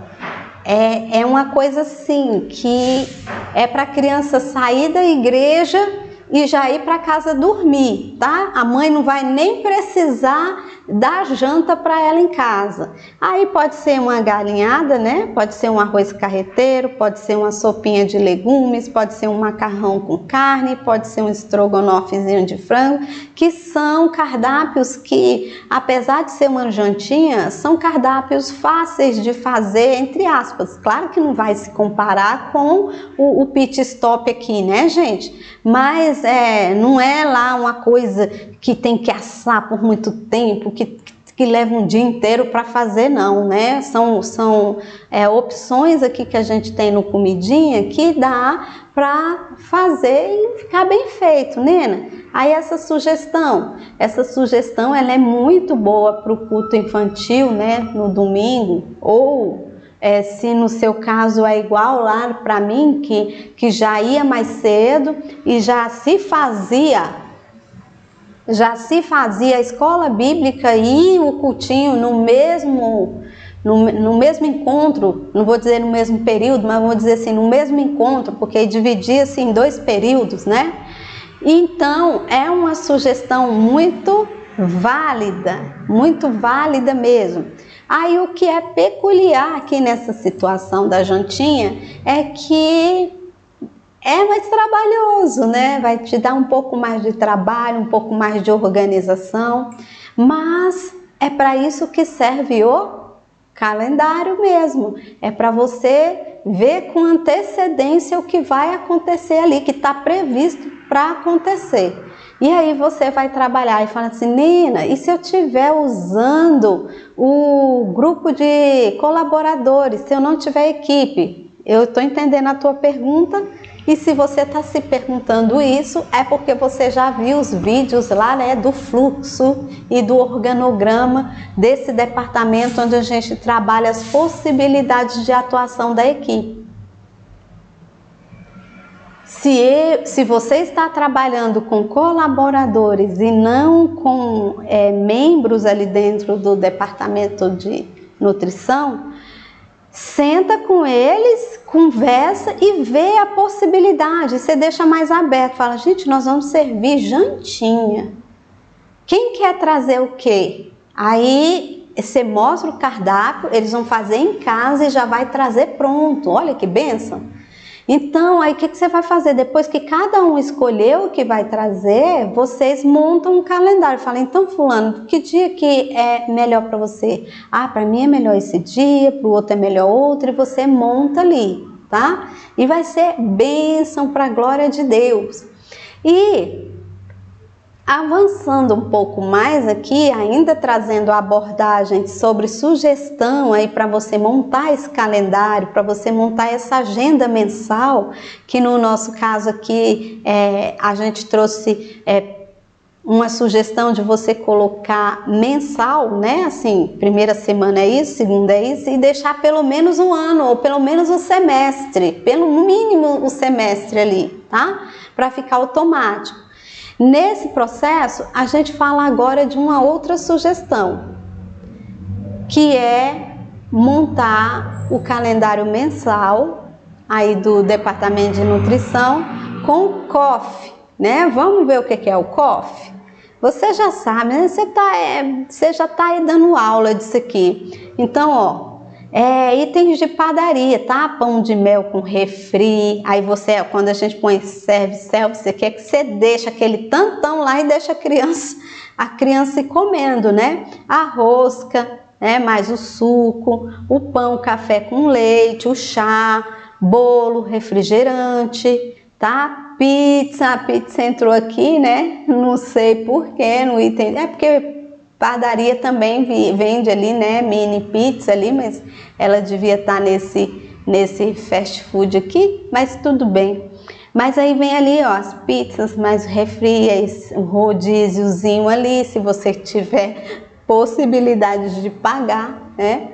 é uma coisa assim que é para a criança sair da igreja e já ir para casa dormir, tá? A mãe não vai nem precisar dar janta para ela em casa. Aí pode ser uma galinhada, né? Pode ser um arroz carreteiro, pode ser uma sopinha de legumes, pode ser um macarrão com carne, pode ser um estrogonofezinho de frango, que são cardápios que, apesar de ser uma jantinha, são cardápios fáceis de fazer, entre aspas. Claro que não vai se comparar com o pit stop aqui, né, gente? Mas não é lá uma coisa que tem que assar por muito tempo, que leva um dia inteiro para fazer, não, né? São opções aqui que a gente tem no Comidinha que dá para fazer e ficar bem feito, Nena. Aí essa sugestão ela é muito boa para o culto infantil, né? No domingo, ou se no seu caso é igual lá para mim, que já ia mais cedo e já se fazia a escola bíblica e o cultinho no mesmo encontro, não vou dizer no mesmo período, mas vou dizer assim, no mesmo encontro, porque dividia-se em 2 períodos, né? Então, é uma sugestão muito válida mesmo. Aí o que é peculiar aqui nessa situação da jantinha é que é mais trabalhoso, né? Vai te dar um pouco mais de trabalho, um pouco mais de organização, mas é para isso que serve o calendário mesmo. É para você ver com antecedência o que vai acontecer ali, que está previsto para acontecer. E aí você vai trabalhar e fala assim, Nina, e se eu estiver usando o grupo de colaboradores, se eu não tiver equipe? Eu estou entendendo a tua pergunta, e se você está se perguntando isso, é porque você já viu os vídeos lá, né, do fluxo e do organograma desse departamento onde a gente trabalha as possibilidades de atuação da equipe. Se você está trabalhando com colaboradores e não com membros ali dentro do departamento de nutrição, senta com eles, conversa e vê a possibilidade. Você deixa mais aberto, fala, gente, nós vamos servir jantinha. Quem quer trazer o quê? Aí você mostra o cardápio, eles vão fazer em casa e já vai trazer pronto. Olha que bênção! Então, aí o que você vai fazer? Depois que cada um escolheu o que vai trazer, vocês montam um calendário. Fala, então fulano, que dia que é melhor para você? Ah, para mim é melhor esse dia, para o outro é melhor outro, e você monta ali, tá? E vai ser bênção para a glória de Deus. E avançando um pouco mais aqui, ainda trazendo a abordagem sobre sugestão aí para você montar esse calendário, para você montar essa agenda mensal, que no nosso caso aqui a gente trouxe uma sugestão de você colocar mensal, né? Assim, primeira semana é isso, segunda é isso, e deixar pelo menos um ano, ou pelo menos um semestre, no mínimo o semestre ali. tá? Para ficar automático. Nesse processo, a gente fala agora de uma outra sugestão, que é montar o calendário mensal aí do Departamento de Nutrição com o COF, né? Vamos ver o que é o COF? Você já sabe, né? Você já tá aí dando aula disso aqui. Então, ó, itens de padaria, tá? Pão de mel com refri. Aí você, quando a gente põe serve, você quer que você deixa aquele tantão lá e deixa a criança ir comendo, né? A rosca, né? Mais o suco, o pão, café com leite, o chá, bolo, refrigerante, tá? A pizza entrou aqui, né? Não sei porquê, no item. É porque padaria também vende ali, né? Mini pizza ali, mas ela devia estar nesse fast food aqui, mas tudo bem. Mas aí vem ali, ó, as pizzas, mais refri, um rodíziozinho ali, se você tiver possibilidade de pagar, né?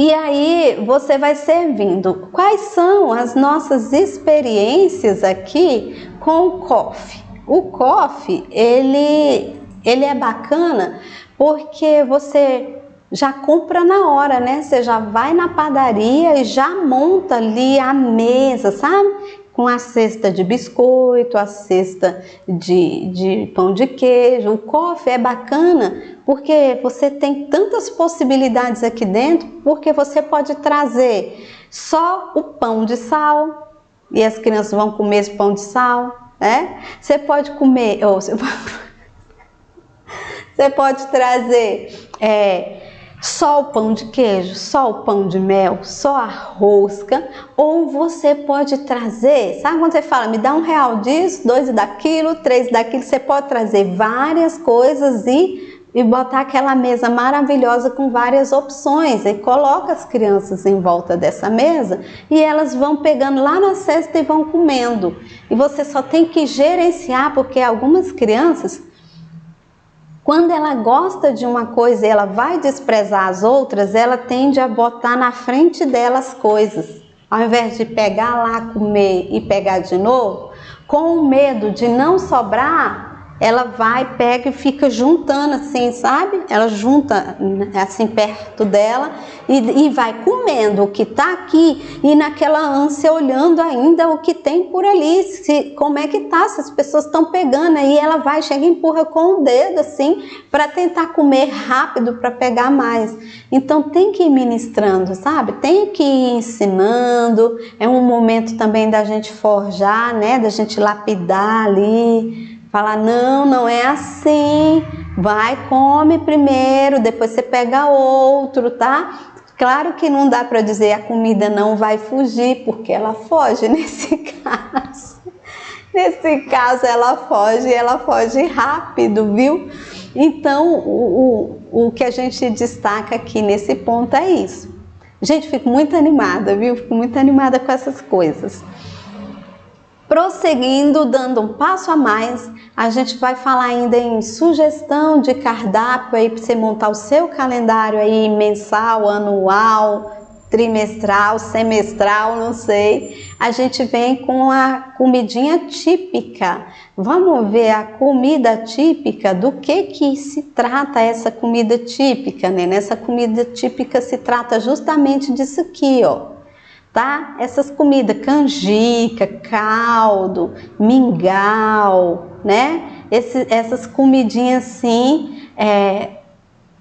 E aí você vai servindo. Quais são as nossas experiências aqui com o COF? O COF, ele é bacana porque você já compra na hora, né? Você já vai na padaria e já monta ali a mesa, sabe? Com a cesta de biscoito, a cesta de pão de queijo. O COF é bacana porque você tem tantas possibilidades aqui dentro, porque você pode trazer só o pão de sal, e as crianças vão comer esse pão de sal, né? Você pode comer, você pode trazer só o pão de queijo, só o pão de mel, só a rosca, ou você pode trazer, sabe quando você fala, me dá R$1 disso, 2 daquilo, 3 daquilo, você pode trazer várias coisas e botar aquela mesa maravilhosa com várias opções, e coloca as crianças em volta dessa mesa e elas vão pegando lá na cesta e vão comendo. E você só tem que gerenciar, porque algumas crianças, quando ela gosta de uma coisa e ela vai desprezar as outras, ela tende a botar na frente dela as coisas. Ao invés de pegar lá, comer e pegar de novo, com o medo de não sobrar, ela vai, pega e fica juntando assim, sabe? Ela junta assim perto dela e vai comendo o que tá aqui e naquela ânsia olhando ainda o que tem por ali, como é que tá, se as pessoas estão pegando, aí ela vai, chega e empurra com o dedo assim para tentar comer rápido para pegar mais. Então tem que ir ministrando, sabe? Tem que ir ensinando, é um momento também da gente forjar, né? Da gente lapidar ali. Falar, não é assim, vai, come primeiro, depois você pega outro, tá? Claro que não dá para dizer a comida não vai fugir, porque ela foge nesse caso. Nesse caso ela foge rápido, viu? Então, o que a gente destaca aqui nesse ponto é isso. Gente, fico muito animada, viu? Fico muito animada com essas coisas. Prosseguindo, dando um passo a mais, a gente vai falar ainda em sugestão de cardápio aí para você montar o seu calendário aí mensal, anual, trimestral, semestral, não sei. A gente vem com a comidinha típica. Vamos ver a comida típica, do que se trata essa comida típica, né? Nessa comida típica se trata justamente disso aqui, ó. Tá? Essas comidas, canjica, caldo, mingau, né? Essas comidinhas assim,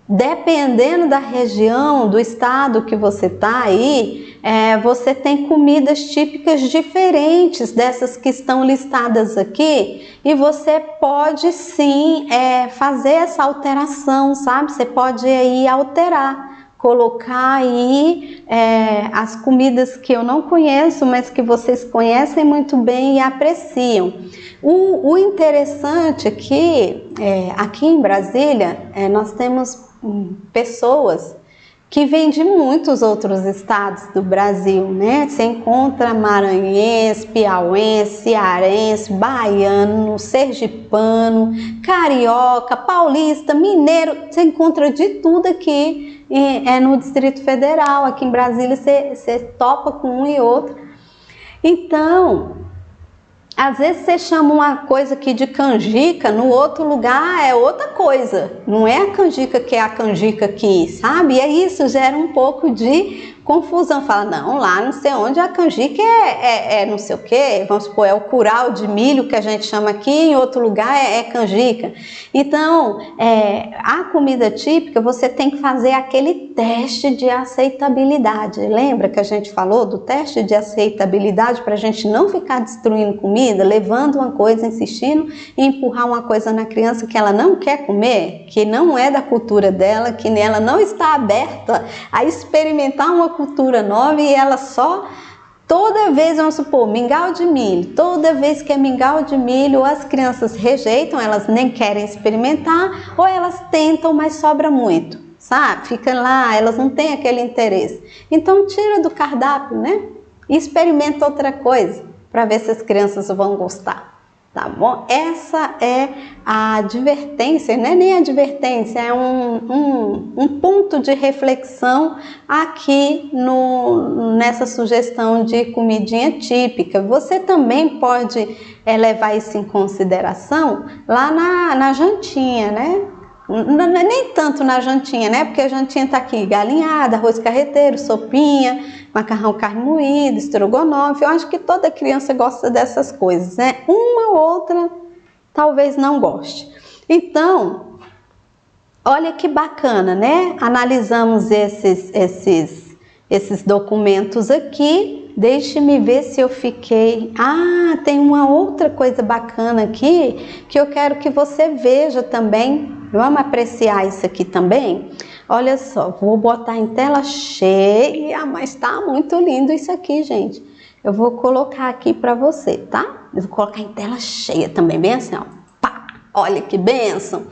dependendo da região, do estado que você tá aí, você tem comidas típicas diferentes dessas que estão listadas aqui, e você pode sim fazer essa alteração, sabe? Você pode aí alterar. Colocar aí as comidas que eu não conheço, mas que vocês conhecem muito bem e apreciam. O interessante aqui, aqui em Brasília, nós temos pessoas que vêm de muitos outros estados do Brasil, né? Você encontra maranhense, piauense, cearense, baiano, sergipano, carioca, paulista, mineiro, você encontra de tudo aqui. No Distrito Federal, aqui em Brasília você topa com um e outro. Então, Às vezes você chama uma coisa aqui de canjica, no outro lugar é outra coisa. Não é a canjica que é a canjica aqui, sabe? E aí isso gera um pouco de confusão. Fala, não, lá não sei onde a canjica é não sei o quê. Vamos supor, é o curau de milho que a gente chama aqui, em outro lugar é canjica. Então, a comida típica, você tem que fazer aquele teste de aceitabilidade. Lembra que a gente falou do teste de aceitabilidade para a gente não ficar destruindo comida, levando uma coisa, insistindo em empurrar uma coisa na criança que ela não quer comer, que não é da cultura dela, que ela não está aberta a experimentar uma cultura nova e ela só, toda vez, vamos supor, mingau de milho, toda vez que é mingau de milho, as crianças rejeitam, elas nem querem experimentar, ou elas tentam, mas sobra muito, sabe? Fica lá, elas não têm aquele interesse. Então tira do cardápio, né? E experimenta outra coisa, para ver se as crianças vão gostar, tá bom? Essa é a advertência, não é nem advertência, é um ponto de reflexão aqui nessa sugestão de comidinha típica. Você também pode levar isso em consideração lá na jantinha, né? Nem tanto na jantinha, né? Porque a jantinha tá aqui galinhada, arroz carreteiro, sopinha, macarrão, carne moída, estrogonofe. Eu acho que toda criança gosta dessas coisas, né? Uma ou outra talvez não goste. Então, olha que bacana, né? Analisamos esses documentos aqui. Deixe-me ver se eu fiquei... Ah, tem uma outra coisa bacana aqui que eu quero que você veja também. Vamos apreciar isso aqui também? Olha só, vou botar em tela cheia, mas tá muito lindo isso aqui, gente. Eu vou colocar aqui para você, tá? Eu vou colocar em tela cheia também, bem assim, ó. Pá! Olha que bênção!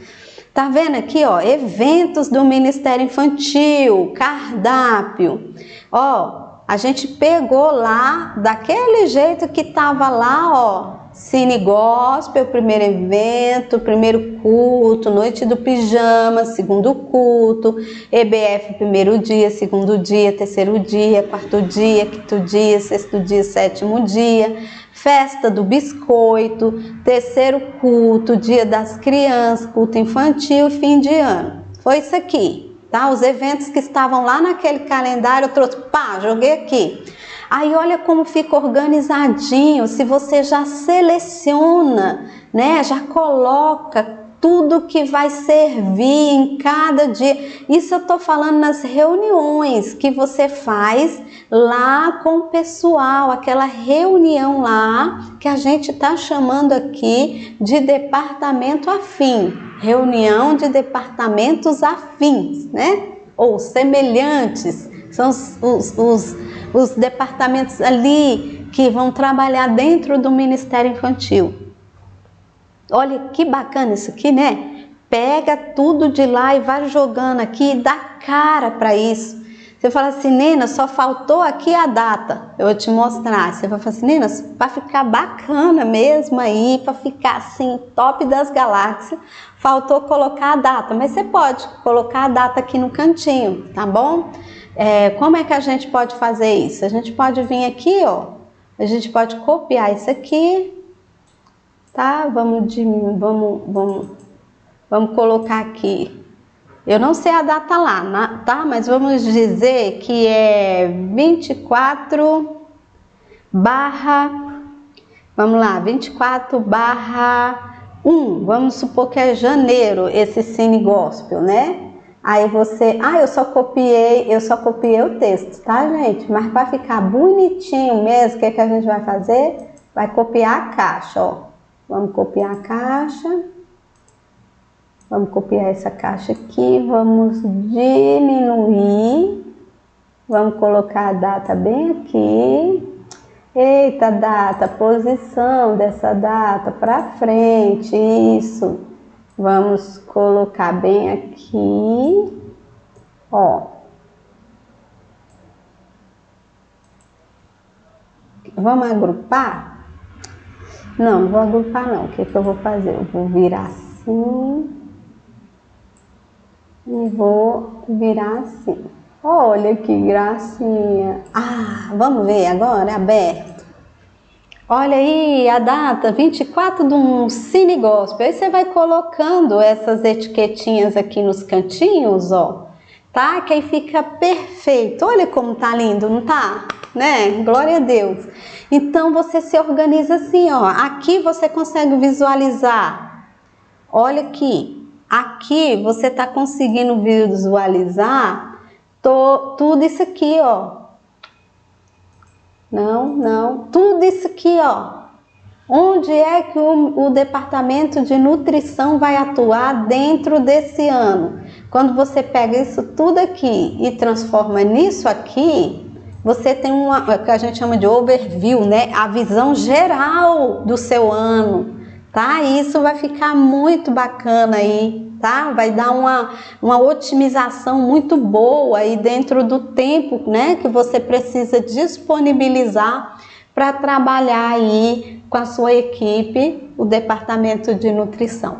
Tá vendo aqui, ó? Eventos do Ministério Infantil, cardápio. Ó, a gente pegou lá, daquele jeito que tava lá, ó. Cine Gospel, primeiro evento, primeiro culto, noite do pijama, segundo culto, EBF, primeiro dia, segundo dia, terceiro dia, quarto dia, quinto dia, sexto dia, sétimo dia, festa do biscoito, terceiro culto, dia das crianças, culto infantil, fim de ano. Foi isso aqui, tá? Os eventos que estavam lá naquele calendário, eu trouxe, pá, joguei aqui. Aí olha como fica organizadinho, se você já seleciona, né, já coloca tudo que vai servir em cada dia. Isso eu tô falando nas reuniões que você faz lá com o pessoal, aquela reunião lá que a gente tá chamando aqui de departamento afim, reunião de departamentos afins, né, ou semelhantes, são os departamentos ali que vão trabalhar dentro do Ministério Infantil. Olha que bacana isso aqui, né? Pega tudo de lá e vai jogando aqui e dá cara para isso. Você fala assim, Nena, só faltou aqui a data. Eu vou te mostrar. Você vai falar assim, Nena, para ficar bacana mesmo aí, para ficar assim, top das galáxias, faltou colocar a data. Mas você pode colocar a data aqui no cantinho, tá bom? Como é que a gente pode fazer isso? A gente pode vir aqui, ó, a gente pode copiar isso aqui, tá? Vamos colocar aqui. Eu não sei a data lá, tá? Mas vamos dizer que é 24 barra, vamos lá, 24/1. Vamos supor que é janeiro esse Cine Gospel, né? Aí você, eu só copiei o texto, tá, gente? Mas para ficar bonitinho mesmo, o que a gente vai fazer? Vai copiar a caixa, ó. Vamos copiar a caixa. Vamos copiar essa caixa aqui, vamos diminuir. Vamos colocar a data bem aqui. Eita, data, posição dessa data para frente, isso. Vamos colocar bem aqui, ó. Vamos agrupar? Não, não vou agrupar não. O que eu vou fazer? Eu vou virar assim e vou virar assim. Olha que gracinha. Vamos ver agora, aberto. Olha aí a data, 24 de um Cine Gospel. Aí você vai colocando essas etiquetinhas aqui nos cantinhos, ó, tá? Que aí fica perfeito. Olha como tá lindo, não tá? Né? Glória a Deus. Então você se organiza assim, ó. Aqui você consegue visualizar. Olha aqui. Aqui você tá conseguindo visualizar tudo isso aqui, ó. Não, tudo isso aqui, ó. Onde é que o departamento de nutrição vai atuar dentro desse ano? Quando você pega isso tudo aqui e transforma nisso aqui, você tem o que a gente chama de overview, né? A visão geral do seu ano, tá? E isso vai ficar muito bacana aí, tá? Vai dar uma otimização muito boa aí dentro do tempo, né? Que você precisa disponibilizar para trabalhar aí com a sua equipe, o departamento de nutrição,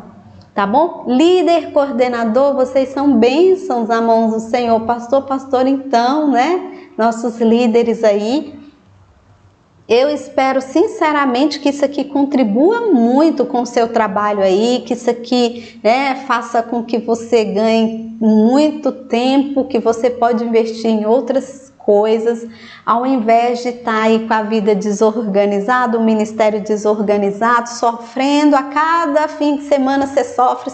tá bom? Líder, coordenador, vocês são bênçãos, a mãos do Senhor. Pastor, então, né? Nossos líderes aí. Eu espero sinceramente que isso aqui contribua muito com o seu trabalho aí, que isso aqui, né, faça com que você ganhe muito tempo, que você pode investir em outras coisas, ao invés de estar aí com a vida desorganizada, o ministério desorganizado, sofrendo a cada fim de semana. Você sofre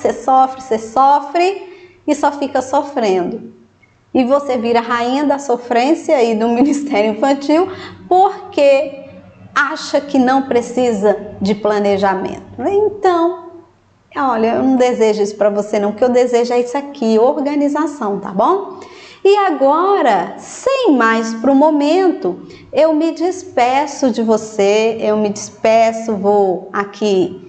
e só fica sofrendo. E você vira rainha da sofrência aí do ministério infantil porque acha que não precisa de planejamento. Então, olha, eu não desejo isso para você não, o que eu desejo é isso aqui, organização, tá bom? E agora, sem mais para o momento, eu me despeço de você, vou aqui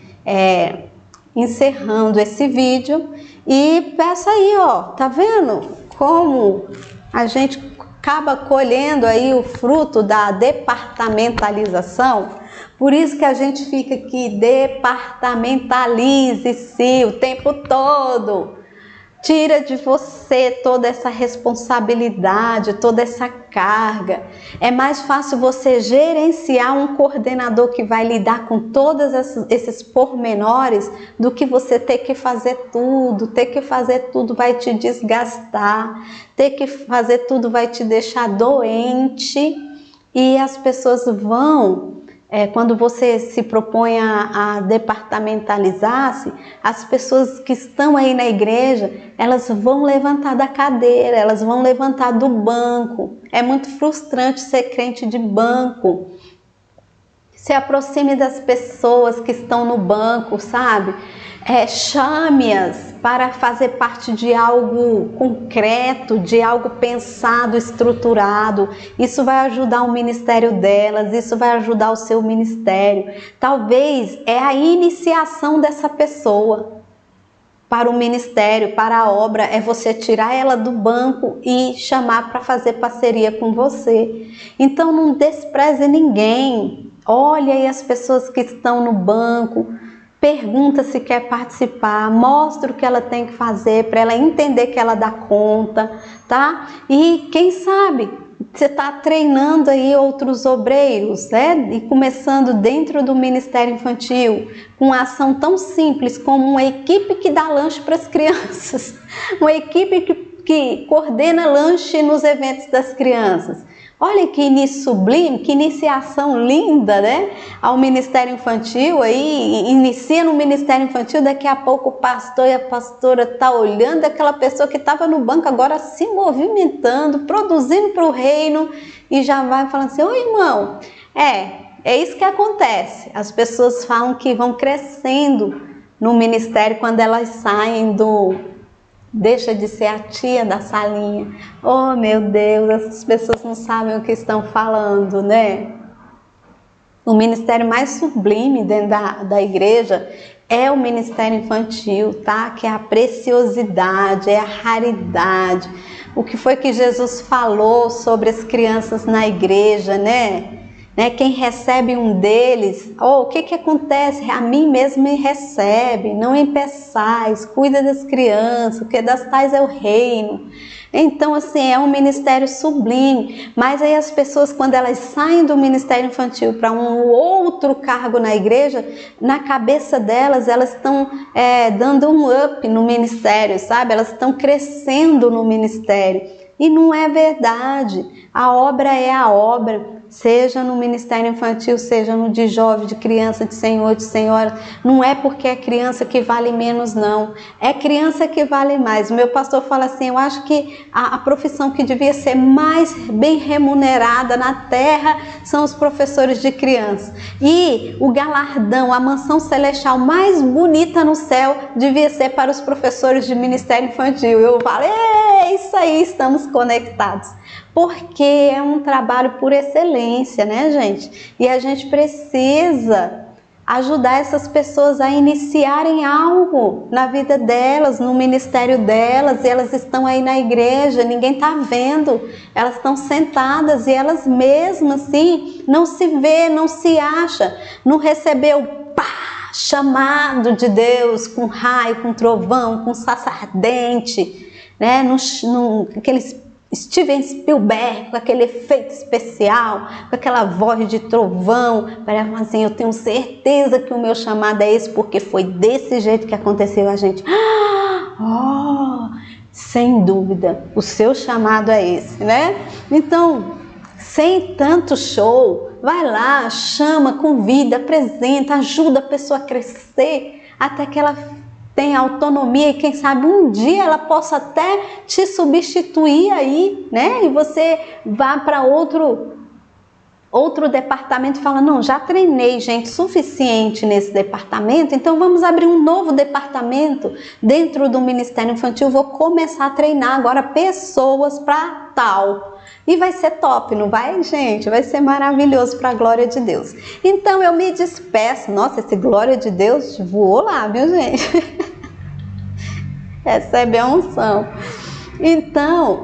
encerrando esse vídeo e peço aí, ó, tá vendo como a gente acaba colhendo aí o fruto da departamentalização? Por isso que a gente fica aqui, departamentalize-se o tempo todo. Tira de você toda essa responsabilidade, toda essa carga. É mais fácil você gerenciar um coordenador que vai lidar com todos esses pormenores do que você ter que fazer tudo. Ter que fazer tudo vai te desgastar. Ter que fazer tudo vai te deixar doente. E as pessoas vão... quando você se propõe a departamentalizar-se, as pessoas que estão aí na igreja, elas vão levantar da cadeira, elas vão levantar do banco. É muito frustrante ser crente de banco. Se aproxime das pessoas que estão no banco, sabe? Chame-as para fazer parte de algo concreto, de algo pensado, estruturado. Isso vai ajudar o ministério delas, isso vai ajudar o seu ministério. Talvez é a iniciação dessa pessoa para o ministério, para a obra, é você tirar ela do banco e chamar para fazer parceria com você. Então não despreze ninguém. Olha aí as pessoas que estão no banco, pergunta se quer participar, mostra o que ela tem que fazer para ela entender que ela dá conta, tá? E quem sabe você está treinando aí outros obreiros, né? E começando dentro do Ministério Infantil, com uma ação tão simples como uma equipe que dá lanche para as crianças, uma equipe que coordena lanche nos eventos das crianças. Olha que início sublime, que iniciação linda, né? Ao Ministério Infantil, aí inicia no Ministério Infantil, daqui a pouco o pastor e a pastora tá olhando aquela pessoa que estava no banco agora se movimentando, produzindo para o reino e já vai falando assim, oi irmão, é isso que acontece. As pessoas falam que vão crescendo no ministério quando elas saem deixa de ser a tia da salinha. Oh, meu Deus, essas pessoas não sabem o que estão falando, né? O ministério mais sublime dentro da igreja é o ministério infantil, tá? Que é a preciosidade, é a raridade. O que foi que Jesus falou sobre as crianças na igreja, né? né? Quem recebe um deles, o que acontece? A mim mesmo me recebe, não impeçais, cuida das crianças, porque das tais é o reino. Então, assim, é um ministério sublime, mas aí as pessoas, quando elas saem do ministério infantil para um outro cargo na igreja, na cabeça delas, elas estão dando um up no ministério, sabe? Elas estão crescendo no ministério. E não é verdade. A obra é a obra. Seja no ministério infantil, seja no de jovem, de criança, de senhor, de senhora, não é porque é criança que vale menos, não. É criança que vale mais. O meu pastor fala assim, eu acho que a profissão que devia ser mais bem remunerada na terra são os professores de criança. E o galardão, a mansão celestial mais bonita no céu devia ser para os professores de ministério infantil. Eu falo, é isso aí, estamos conectados. Porque é um trabalho por excelência, né, gente? E a gente precisa ajudar essas pessoas a iniciarem algo na vida delas, no ministério delas, e elas estão aí na igreja, ninguém está vendo, elas estão sentadas e elas mesmas, assim, não se vê, não se acha, não recebeu chamado de Deus com raio, com trovão, com sarça ardente, né? Aqueles Steven Spielberg, com aquele efeito especial, com aquela voz de trovão, para falar assim, eu tenho certeza que o meu chamado é esse, porque foi desse jeito que aconteceu a gente. Sem dúvida, o seu chamado é esse, né? Então, sem tanto show, vai lá, chama, convida, apresenta, ajuda a pessoa a crescer, até que ela tem autonomia e quem sabe um dia ela possa até te substituir aí, né? E você vá para outro departamento e fala, não, já treinei gente suficiente nesse departamento, então vamos abrir um novo departamento dentro do Ministério Infantil, vou começar a treinar agora pessoas para tal. E vai ser top, não vai, gente? Vai ser maravilhoso para a glória de Deus. Então eu me despeço. Nossa, esse glória de Deus voou lá, viu, gente? Recebe a unção. Então,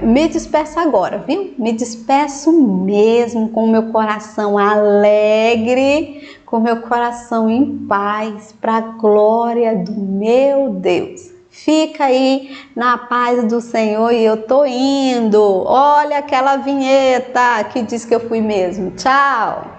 me despeço agora, viu? Me despeço mesmo com o meu coração alegre, com o meu coração em paz, para a glória do meu Deus. Fica aí na paz do Senhor e eu tô indo. Olha aquela vinheta que diz que eu fui mesmo. Tchau!